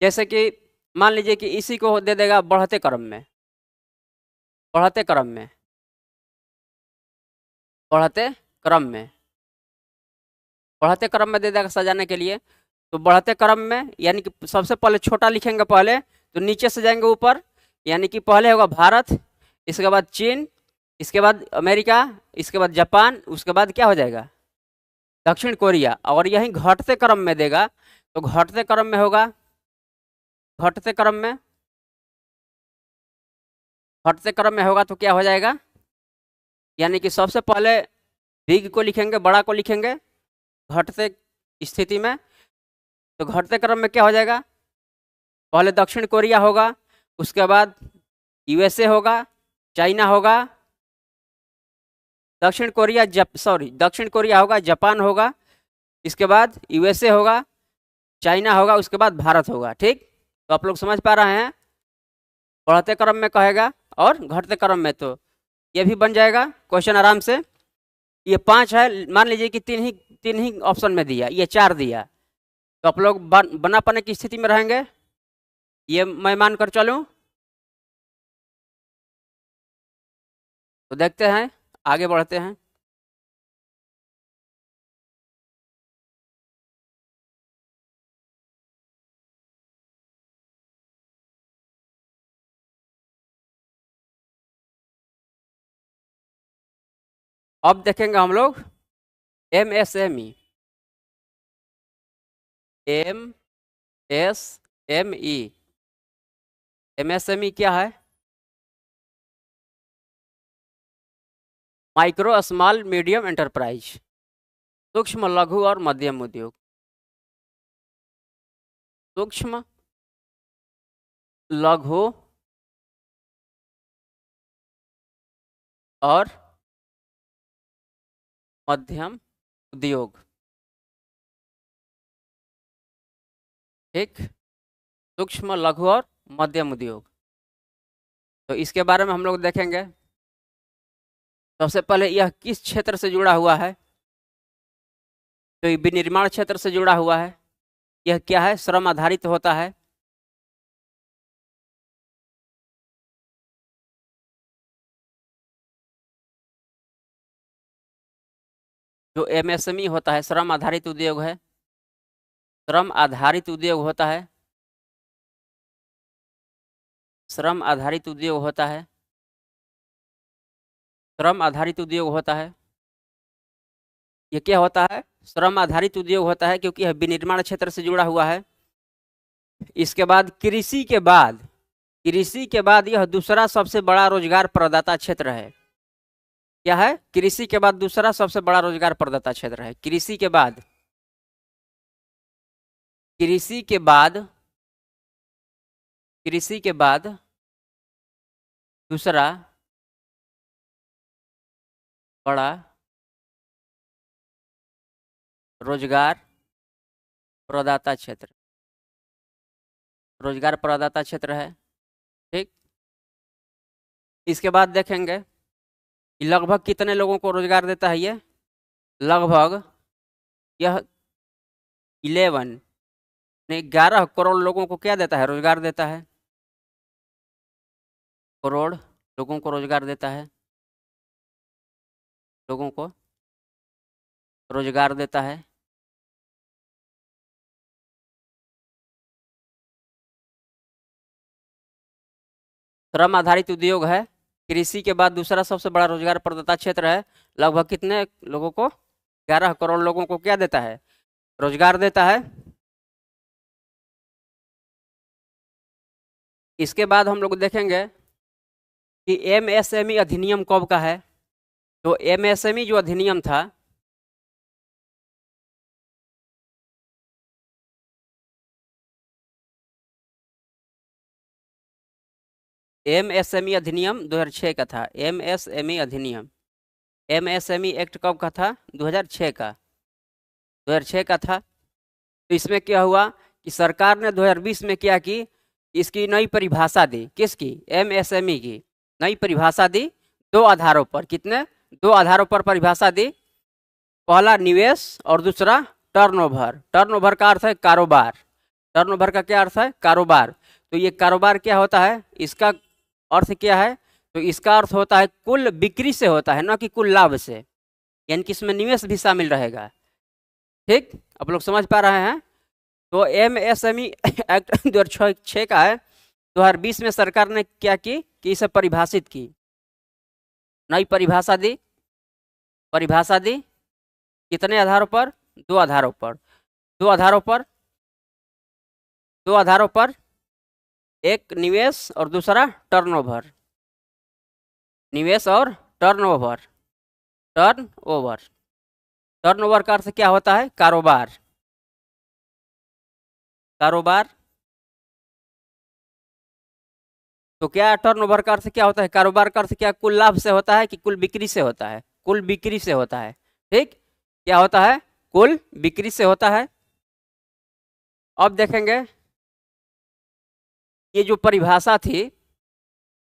जैसे कि मान लीजिए कि इसी को दे देगा बढ़ते क्रम में, बढ़ते क्रम में, बढ़ते क्रम में, बढ़ते क्रम में दे देगा सजाने के लिए। तो बढ़ते क्रम में यानी कि सबसे पहले छोटा लिखेंगे पहले, तो नीचे से जाएंगे ऊपर, यानी कि पहले होगा भारत, इसके बाद चीन, इसके बाद अमेरिका, इसके बाद जापान, उसके बाद क्या हो जाएगा? दक्षिण कोरिया। और यही घटते क्रम में देगा, तो घटते क्रम में होगा, घटते क्रम में, घटते क्रम में होगा तो क्या हो जाएगा? यानी कि सबसे पहले बिग को लिखेंगे, बड़ा को लिखेंगे घटते स्थिति में। तो घटते क्रम में क्या हो जाएगा? पहले दक्षिण कोरिया होगा, उसके बाद यूएसए होगा, चाइना होगा, दक्षिण कोरिया होगा, जापान होगा, इसके बाद यूएसए होगा, चाइना होगा, उसके बाद भारत होगा। ठीक, तो आप लोग समझ पा रहे हैं? बढ़ते क्रम में कहेगा और घटते क्रम में, तो ये भी बन जाएगा क्वेश्चन आराम से। ये 5 है, मान लीजिए कि तीन ही ऑप्शन में दिया, ये 4 दिया, तो आप लोग बना पाने की स्थिति में रहेंगे, ये मैं मान कर चलूं। तो देखते हैं, आगे बढ़ते हैं। अब देखेंगे हम लोग MSME। MSME, MSME क्या है? माइक्रो स्मॉल मीडियम एंटरप्राइज, सूक्ष्म लघु और मध्यम उद्योग। सूक्ष्म लघु और मध्यम उद्योग, ठीक, सूक्ष्म लघु और मध्यम उद्योग। तो इसके बारे में हम लोग देखेंगे। सबसे पहले यह किस क्षेत्र से जुड़ा हुआ है? तो ये विनिर्माण क्षेत्र से जुड़ा हुआ है। यह क्या है? श्रम आधारित होता है। जो MSME होता है श्रम आधारित उद्योग है, श्रम आधारित उद्योग होता है, श्रम आधारित उद्योग होता है, श्रम आधारित उद्योग होता है। ये क्या होता है? श्रम आधारित उद्योग होता है, क्योंकि यह विनिर्माण क्षेत्र से जुड़ा हुआ है। इसके बाद कृषि के बाद, कृषि के बाद यह दूसरा सबसे बड़ा रोजगार प्रदाता क्षेत्र है। क्या है? कृषि के बाद दूसरा सबसे बड़ा रोजगार प्रदाता क्षेत्र है। कृषि के बाद, कृषि के बाद, कृषि के बाद दूसरा बड़ा रोजगार प्रदाता क्षेत्र, रोजगार प्रदाता क्षेत्र है, ठीक। इसके बाद देखेंगे कि लगभग कितने लोगों को रोजगार देता है ये? लगभग यह 11 करोड़ लोगों को क्या देता है? रोजगार देता है। करोड़ लोगों को रोजगार देता है, लोगों को रोजगार देता है। श्रम आधारित उद्योग है, कृषि के बाद दूसरा सबसे बड़ा रोजगार प्रदाता क्षेत्र है। लगभग कितने लोगों को? 11 करोड़ लोगों को क्या देता है? रोजगार देता है। इसके बाद हम लोग देखेंगे कि MSME अधिनियम कब का है। तो MSME जो अधिनियम था, MSME अधिनियम 2006 का था। MSME अधिनियम, MSME एक्ट कब का था? 2006 का, 2006 का था। तो इसमें क्या हुआ कि सरकार ने 2020 में क्या की? इसकी नई परिभाषा दी। किसकी? MSME की नई परिभाषा दी, 2 आधारों पर। कितने? 2 आधारों पर परिभाषा दी। पहला निवेश और दूसरा टर्नओवर। टर्नओवर का अर्थ है कारोबार। टर्नओवर का क्या अर्थ है? कारोबार। तो ये कारोबार क्या होता है? इसका अर्थ क्या है? तो इसका अर्थ होता है कुल बिक्री से होता है, ना कि कुल लाभ से। यानी कि इसमें निवेश भी शामिल रहेगा, ठीक। आप लोग समझ पा रहे हैं? तो MSME एक्ट 2006 का है। 2020 में सरकार ने क्या की कि इसे परिभाषित की, नई परिभाषा दी। परिभाषा दी कितने आधारों पर? 2 आधारों पर। 2 आधारों पर, 2 आधारों पर, एक निवेश और दूसरा टर्नओवर। निवेश और टर्नओवर। टर्नओवर, टर्नओवर का अर्थ क्या होता है? कारोबार। कारोबार। तो क्या टर्नओवर का अर्थ क्या होता है? कारोबार का अर्थ क्या? कुल लाभ से होता है कि कुल बिक्री से होता है? कुल बिक्री से होता है, ठीक। क्या होता है? कुल बिक्री से होता है। अब देखेंगे ये जो परिभाषा थी,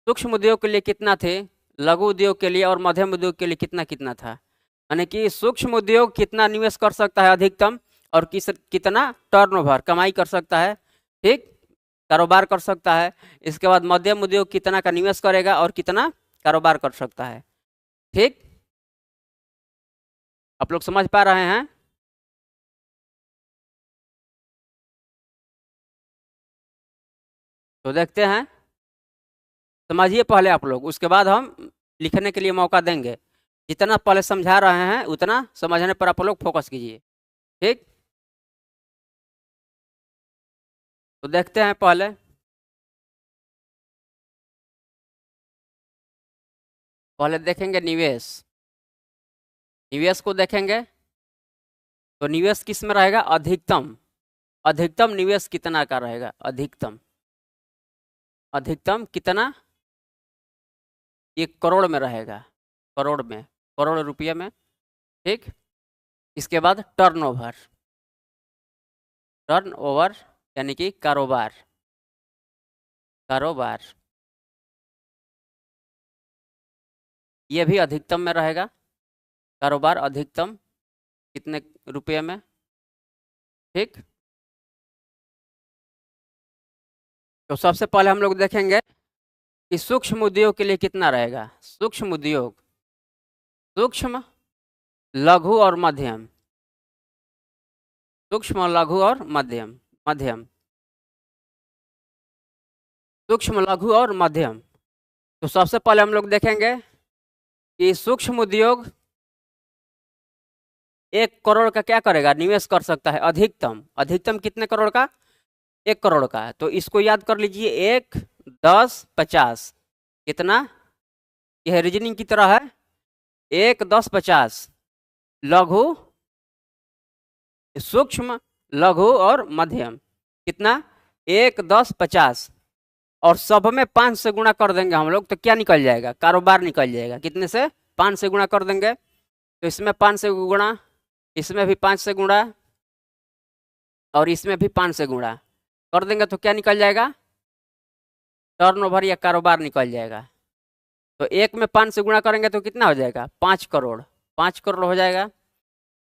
सूक्ष्म उद्योग के लिए कितना थे, लघु उद्योग के लिए और मध्यम उद्योग के लिए कितना कितना था। यानी कि सूक्ष्म उद्योग कितना निवेश कर सकता है अधिकतम, और कितना टर्नओवर कमाई कर सकता है, ठीक, कारोबार कर सकता है। इसके बाद मध्यम उद्योग कितना का निवेश करेगा और कितना कारोबार कर सकता है, ठीक। आप लोग समझ पा रहे हैं? तो देखते हैं, समझिए पहले आप लोग, उसके बाद हम लिखने के लिए मौका देंगे जितना पहले समझा रहे हैं उतना समझने पर आप लोग फोकस कीजिए, ठीक। तो देखते हैं पहले देखेंगे निवेश। निवेश को देखेंगे तो निवेश किस में रहेगा? अधिकतम। अधिकतम निवेश कितना का रहेगा? अधिकतम। अधिकतम कितना? 1 करोड़ में रहेगा, करोड़ में, करोड़ रुपये में, ठीक। इसके बाद टर्नओवर। टर्नओवर यानी कि कारोबार। कारोबार ये भी अधिकतम में रहेगा। कारोबार अधिकतम कितने रुपये में, ठीक। तो सबसे पहले हम लोग देखेंगे कि सूक्ष्म उद्योग के लिए कितना रहेगा। सूक्ष्म उद्योग, सूक्ष्म, लघु और मध्यम। सूक्ष्म, लघु और मध्यम, मध्यम, सूक्ष्म, लघु और मध्यम। तो सबसे पहले हम लोग देखेंगे कि सूक्ष्म उद्योग 1 करोड़ का क्या करेगा? निवेश कर सकता है अधिकतम। अधिकतम कितने करोड़ का? 1 करोड़ का। तो इसको याद कर लीजिए, 1, 10, 50। कितना? यह रीजनिंग की तरह है। 1, 10, 50। लघु, सूक्ष्म, लघु और मध्यम कितना? 1, 10, 50। और सब में 5 से गुणा कर देंगे हम लोग तो क्या निकल जाएगा? कारोबार निकल जाएगा। कितने से? 5 से गुणा कर देंगे। तो इसमें 5 से गुणा, इसमें भी 5 से गुणा और इसमें भी 5 से गुणा कर देंगे तो क्या निकल जाएगा? टर्नओवर या कारोबार निकल जाएगा। तो 1 में 5 से गुणा करेंगे तो कितना हो जाएगा? 5 करोड़। 5 करोड़ हो जाएगा।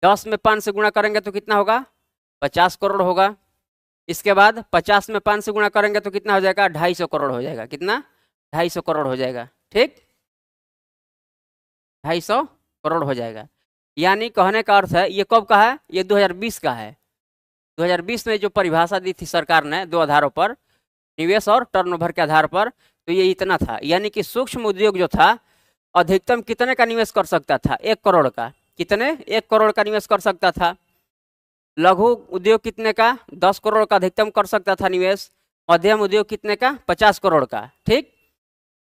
10 में 5 से गुणा करेंगे तो कितना होगा? 50 करोड़ होगा। इसके बाद 50 में 5 से गुणा करेंगे तो कितना हो जाएगा? 250 करोड़ हो जाएगा। कितना? 250 करोड़ हो जाएगा, ठीक। 250 करोड़ हो जाएगा। यानी कहने का अर्थ है, ये कब का है? ये 2020 का है। 2020 में जो परिभाषा दी थी सरकार ने 2 आधारों पर, निवेश और टर्नओवर के आधार पर, तो ये इतना था। यानी कि सूक्ष्म उद्योग जो था अधिकतम कितने का निवेश कर सकता था? 1 करोड़ का। कितने? 1 करोड़ का निवेश कर सकता था। लघु उद्योग कितने का? 10 करोड़ का अधिकतम कर सकता था निवेश। मध्यम उद्योग कितने का? 50 करोड़ का, ठीक।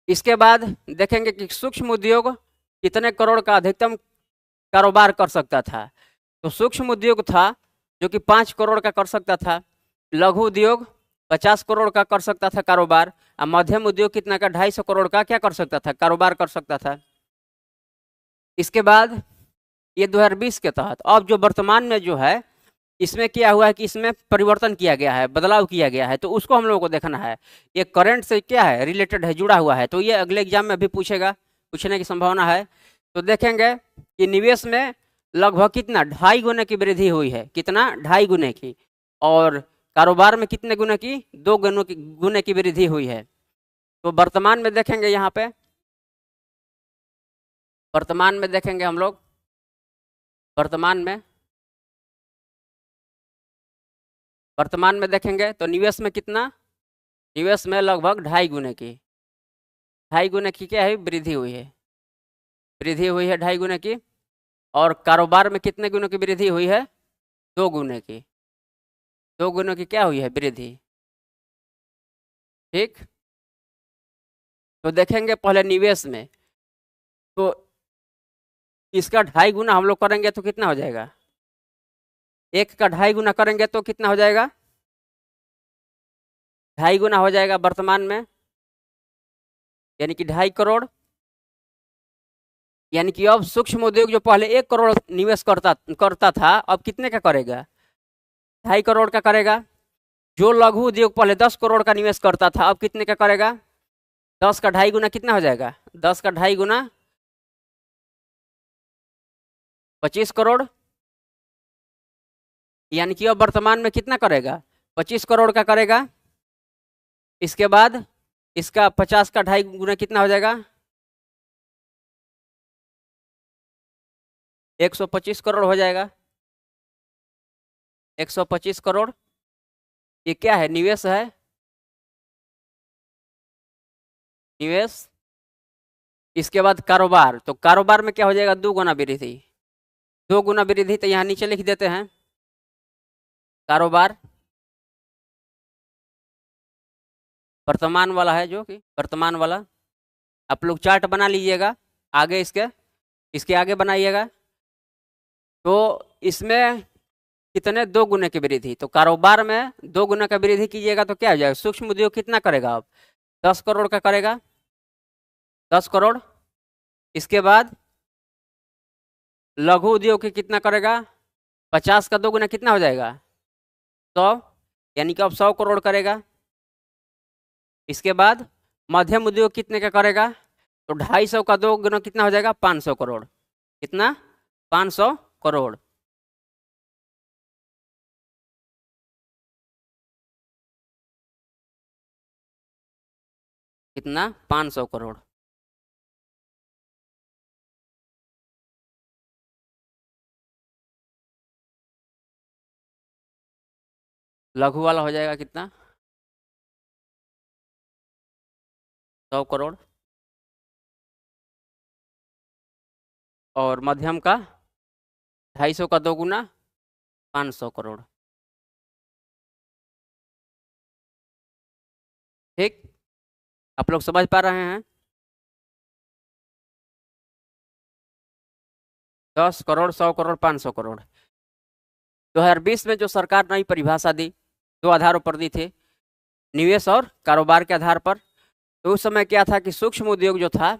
इसके बाद देखेंगे कि सूक्ष्म उद्योग कितने करोड़ का अधिकतम कारोबार कर सकता था। तो सूक्ष्म उद्योग था जो कि 5 करोड़ का कर सकता था। लघु उद्योग 50 करोड़ का कर सकता था कारोबार। और मध्यम उद्योग कितना का? 250 करोड़ का क्या कर सकता था? कारोबार कर सकता था। इसके बाद ये 2020 के तहत, अब जो वर्तमान में जो है इसमें क्या हुआ है कि इसमें परिवर्तन किया गया है, बदलाव किया गया है, तो उसको हम लोगों को देखना है। ये करंट से क्या है? रिलेटेड है, जुड़ा हुआ है। तो ये अगले एग्जाम में भी पूछेगा, पूछने की संभावना है। तो देखेंगे कि निवेश में लगभग कितना? 2.5 गुने की वृद्धि हुई है। कितना? 2.5 गुने की। और कारोबार में कितने गुने की? 2 गुने की वृद्धि हुई है। तो वर्तमान में देखेंगे, यहाँ पे वर्तमान में देखेंगे हम लोग, वर्तमान में देखेंगे तो निवेश में कितना? निवेश में लगभग 2.5 गुने की, 2.5 गुने की क्या है? वृद्धि हुई है। वृद्धि हुई है 2.5 गुने की। और कारोबार में कितने गुने की वृद्धि हुई है? 2 गुने की। 2 गुने की क्या हुई है? वृद्धि, ठीक। तो देखेंगे पहले निवेश में, तो इसका 2.5 गुना हम लोग करेंगे तो कितना हो जाएगा? 1 का 2.5 गुना करेंगे तो कितना हो जाएगा? 2.5 गुना हो जाएगा वर्तमान में, यानी कि 2.5 करोड़। यानी कि अब सूक्ष्म उद्योग जो पहले 1 करोड़ निवेश करता था, अब कितने का करेगा? 2.5 करोड़ का करेगा। जो लघु उद्योग पहले 10 करोड़ का निवेश करता था, अब कितने का करेगा? 10 का 2.5 गुना कितना हो जाएगा? 10 का 2.5 गुना 25 करोड़। यानी कि अब वर्तमान में कितना करेगा? 25 करोड़ का करेगा। इसके बाद इसका 50 का 2.5 गुना कितना हो जाएगा? 125 करोड़ हो जाएगा। 125 करोड़। ये क्या है? निवेश है। इसके बाद कारोबार, तो कारोबार में क्या हो जाएगा, 2 गुना वृद्धि। 2 गुना वृद्धि तो यहाँ नीचे लिख देते हैं। कारोबार वर्तमान वाला है, जो कि वर्तमान वाला आप लोग चार्ट बना लीजिएगा, आगे इसके इसके आगे बनाइएगा। तो इसमें कितने, 2 गुने की वृद्धि। तो कारोबार में 2 गुना का वृद्धि कीजिएगा तो क्या हो जाएगा, सूक्ष्म उद्योग कितना करेगा अब, 10 करोड़ का करेगा, 10 करोड़। इसके बाद लघु उद्योग की कितना करेगा, 50 का 2 गुना कितना हो जाएगा, 100, यानी कि अब 100 करोड़ करेगा। इसके बाद मध्यम उद्योग कितने का करेगा, तो 250 का 2 गुना कितना हो जाएगा, 500 करोड़। कितना, 500 करोड़। कितना, 500 करोड़। लघु वाला हो जाएगा कितना, 100 करोड़। और मध्यम का 250 का 2 गुना, 500 करोड़। ठीक, आप लोग समझ पा रहे हैं। 10 करोड़, 100 करोड़, 500 करोड़। 2020 में जो सरकार नई परिभाषा दी, 2 आधारों पर दी थी, निवेश और कारोबार के आधार पर। तो उस समय क्या था कि सूक्ष्म उद्योग जो था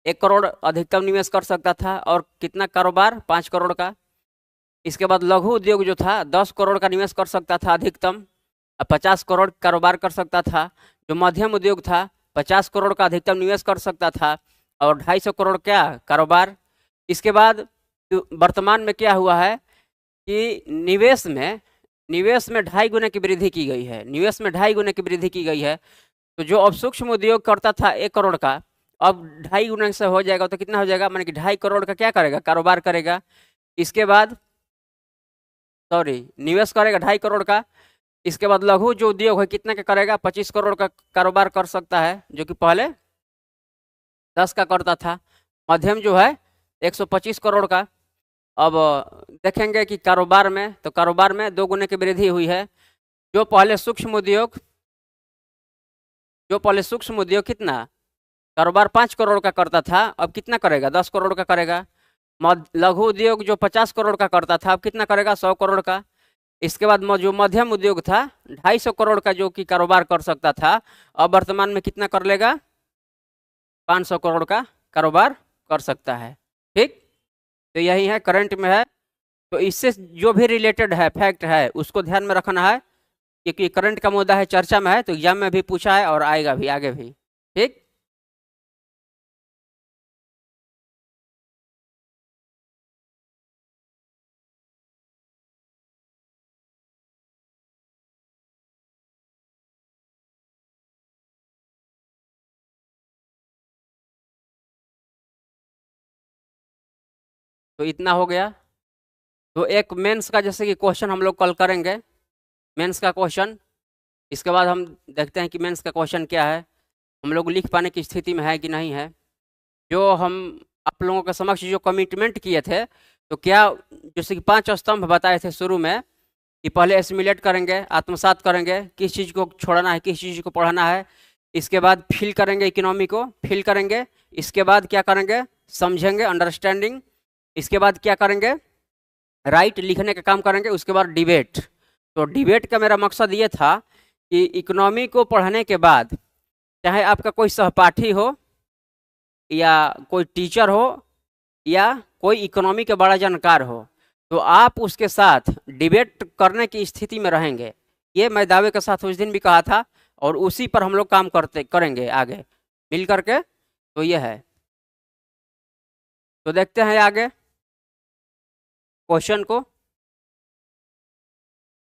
1 करोड़ अधिकतम निवेश कर सकता था, और कितना कारोबार, 5 करोड़ का। इसके बाद लघु उद्योग जो था 10 करोड़ का निवेश कर सकता था अधिकतम, 50 करोड़ कारोबार कर सकता था। जो मध्यम उद्योग था 50 करोड़ का अधिकतम निवेश कर सकता था, और 250 करोड़ क्या, कारोबार। इसके बाद वर्तमान में क्या हुआ है कि निवेश में 2.5 गुना की वृद्धि की गई है, निवेश में 2.5 गुना की वृद्धि की गई है। तो जो अब सूक्ष्म उद्योग करता था 1 करोड़ का, अब 2.5 गुना से हो जाएगा, तो कितना हो जाएगा, माने कि 2.5 करोड़ का क्या करेगा, कारोबार करेगा। इसके बाद निवेश करेगा 2.5 करोड़ का। इसके बाद लघु जो उद्योग है कितने का करेगा, 25 करोड़ का कारोबार कर सकता है, जो कि पहले 10 का करता था। मध्यम जो है 125 करोड़ का। अब देखेंगे कि कारोबार में, तो कारोबार में 2 गुने की वृद्धि हुई है। जो पहले सूक्ष्म उद्योग कितना, कारोबार 5 करोड़ का करता था, अब कितना करेगा, 10 करोड़ का करेगा। लघु उद्योग जो 50 करोड़ का करता था, अब कितना करेगा, 100 करोड़ का। इसके बाद जो मध्यम उद्योग था 250 करोड़ का, जो कि कारोबार कर सकता था, अब वर्तमान में कितना कर लेगा, 500 करोड़ का कारोबार कर सकता है। ठीक, तो यही है, करंट में है। तो इससे जो भी रिलेटेड है, फैक्ट है, उसको ध्यान में रखना है, क्योंकि करंट का मुद्दा है, चर्चा में है, तो एग्जाम में भी पूछा है और आएगा भी आगे भी। ठीक, तो इतना हो गया। तो एक मेंस का जैसे कि क्वेश्चन हम लोग कल करेंगे, मेंस का क्वेश्चन। इसके बाद हम देखते हैं कि मेंस का क्वेश्चन क्या है, हम लोग लिख पाने की स्थिति में है कि नहीं है। जो हम आप लोगों के समक्ष जो कमिटमेंट किए थे, तो क्या जैसे कि 5 स्तंभ बताए थे शुरू में, कि पहले एसिमुलेट करेंगे, आत्मसात करेंगे, किस चीज़ को छोड़ना है, किस चीज़ को पढ़ना है। इसके बाद फील करेंगे, इकोनॉमी को फील करेंगे। इसके बाद क्या करेंगे, समझेंगे, अंडरस्टैंडिंग। इसके बाद क्या करेंगे, राइट लिखने का काम करेंगे। उसके बाद डिबेट। तो डिबेट का मेरा मकसद ये था कि इकोनॉमी को पढ़ने के बाद, चाहे आपका कोई सहपाठी हो, या कोई टीचर हो, या कोई इकोनॉमी के बड़ा जानकार हो, तो आप उसके साथ डिबेट करने की स्थिति में रहेंगे। ये मैं दावे के साथ उस दिन भी कहा था, और उसी पर हम लोग काम करेंगे आगे मिल करके। तो ये है, तो देखते हैं आगे क्वेश्चन को।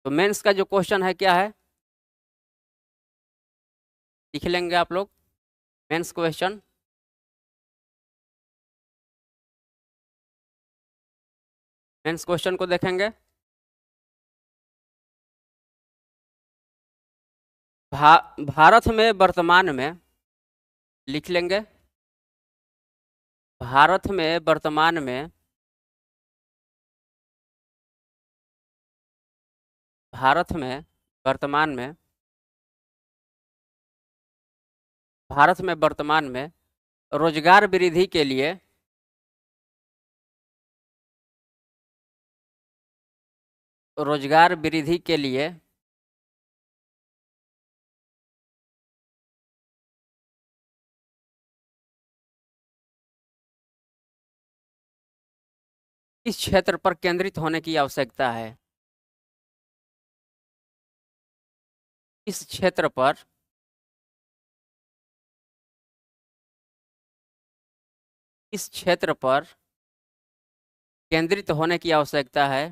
तो मेंस का जो क्वेश्चन है क्या है, लिख लेंगे आप लोग, मेंस क्वेश्चन। मेंस क्वेश्चन को देखेंगे। भारत में वर्तमान में, लिख लेंगे, भारत में वर्तमान में भारत में वर्तमान में भारत में वर्तमान में रोजगार वृद्धि के लिए रोजगार वृद्धि के लिए इस क्षेत्र पर केंद्रित होने की आवश्यकता है। इस क्षेत्र पर इस क्षेत्र पर केंद्रित होने की आवश्यकता है।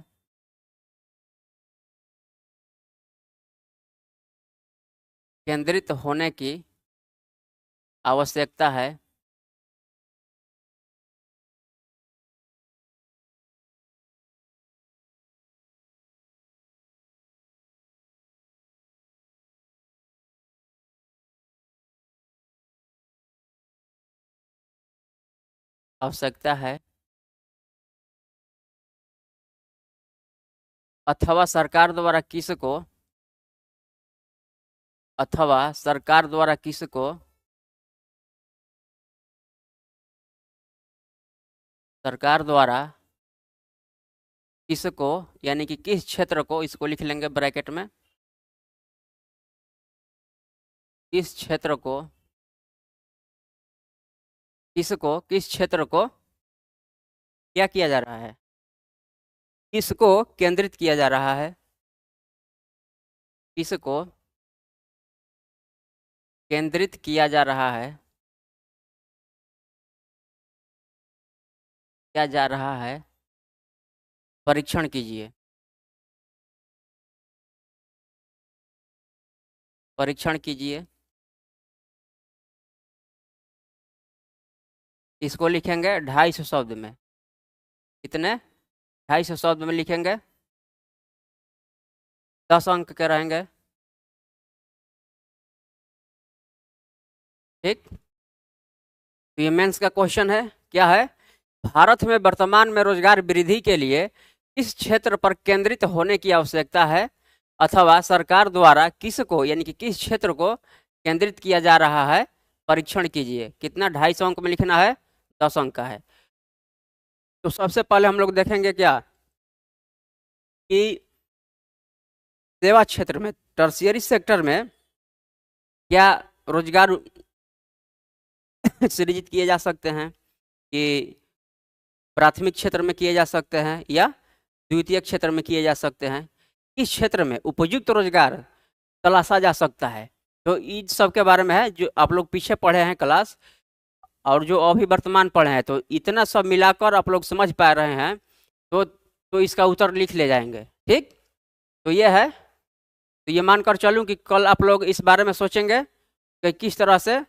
केंद्रित होने की आवश्यकता है। आवश्यकता है अथवा सरकार द्वारा किसको अथवा सरकार द्वारा किसको सरकार द्वारा किसको यानी कि किस क्षेत्र को, इसको लिख लेंगे ब्रैकेट में, किस क्षेत्र को किसको किस क्षेत्र को क्या किया जा रहा है, किसको केंद्रित किया जा रहा है, किसको केंद्रित किया जा रहा है, किया जा रहा है, परीक्षण कीजिए, परीक्षण कीजिए। इसको लिखेंगे 250 शब्द में। कितने? 250 शब्द में लिखेंगे। 10 अंक के रहेंगे। ठीक, तो ये मेंस का क्वेश्चन है। क्या है? भारत में वर्तमान में रोजगार वृद्धि के लिए इस क्षेत्र पर केंद्रित होने की आवश्यकता है अथवा सरकार द्वारा किसको यानी कि किस क्षेत्र को केंद्रित किया जा रहा है, परीक्षण कीजिए। कितना? 250 अंक में लिखना है, 10 अंक का है। तो सबसे पहले हम लोग देखेंगे क्या कि सेवा क्षेत्र में, टर्शियरी सेक्टर में क्या रोजगार सृजित किए जा सकते हैं, कि प्राथमिक क्षेत्र में किए जा सकते हैं या द्वितीय क्षेत्र में किए जा सकते हैं, किस क्षेत्र में उपयुक्त रोजगार तलाशा जा सकता है। तो इन सब के बारे में है जो आप लोग पीछे पढ़े हैं क्लास, और जो अभी वर्तमान पढ़े हैं, तो इतना सब मिलाकर आप लोग समझ पा रहे हैं, तो इसका उत्तर लिख ले जाएंगे। ठीक, तो ये है। तो ये मानकर चलूं कि कल आप लोग इस बारे में सोचेंगे कि किस तरह से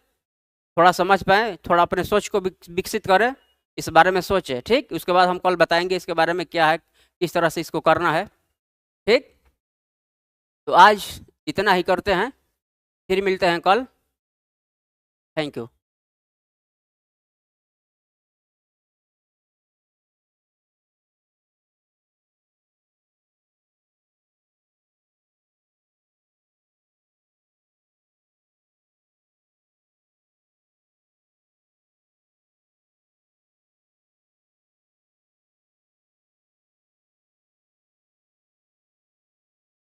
थोड़ा समझ पाए, थोड़ा अपने सोच को विकसित करें, इस बारे में सोचें। ठीक, उसके बाद हम कल बताएंगे इसके बारे में क्या है, किस तरह से इसको करना है। ठीक, तो आज इतना ही करते हैं, फिर मिलते हैं कल। Thank you.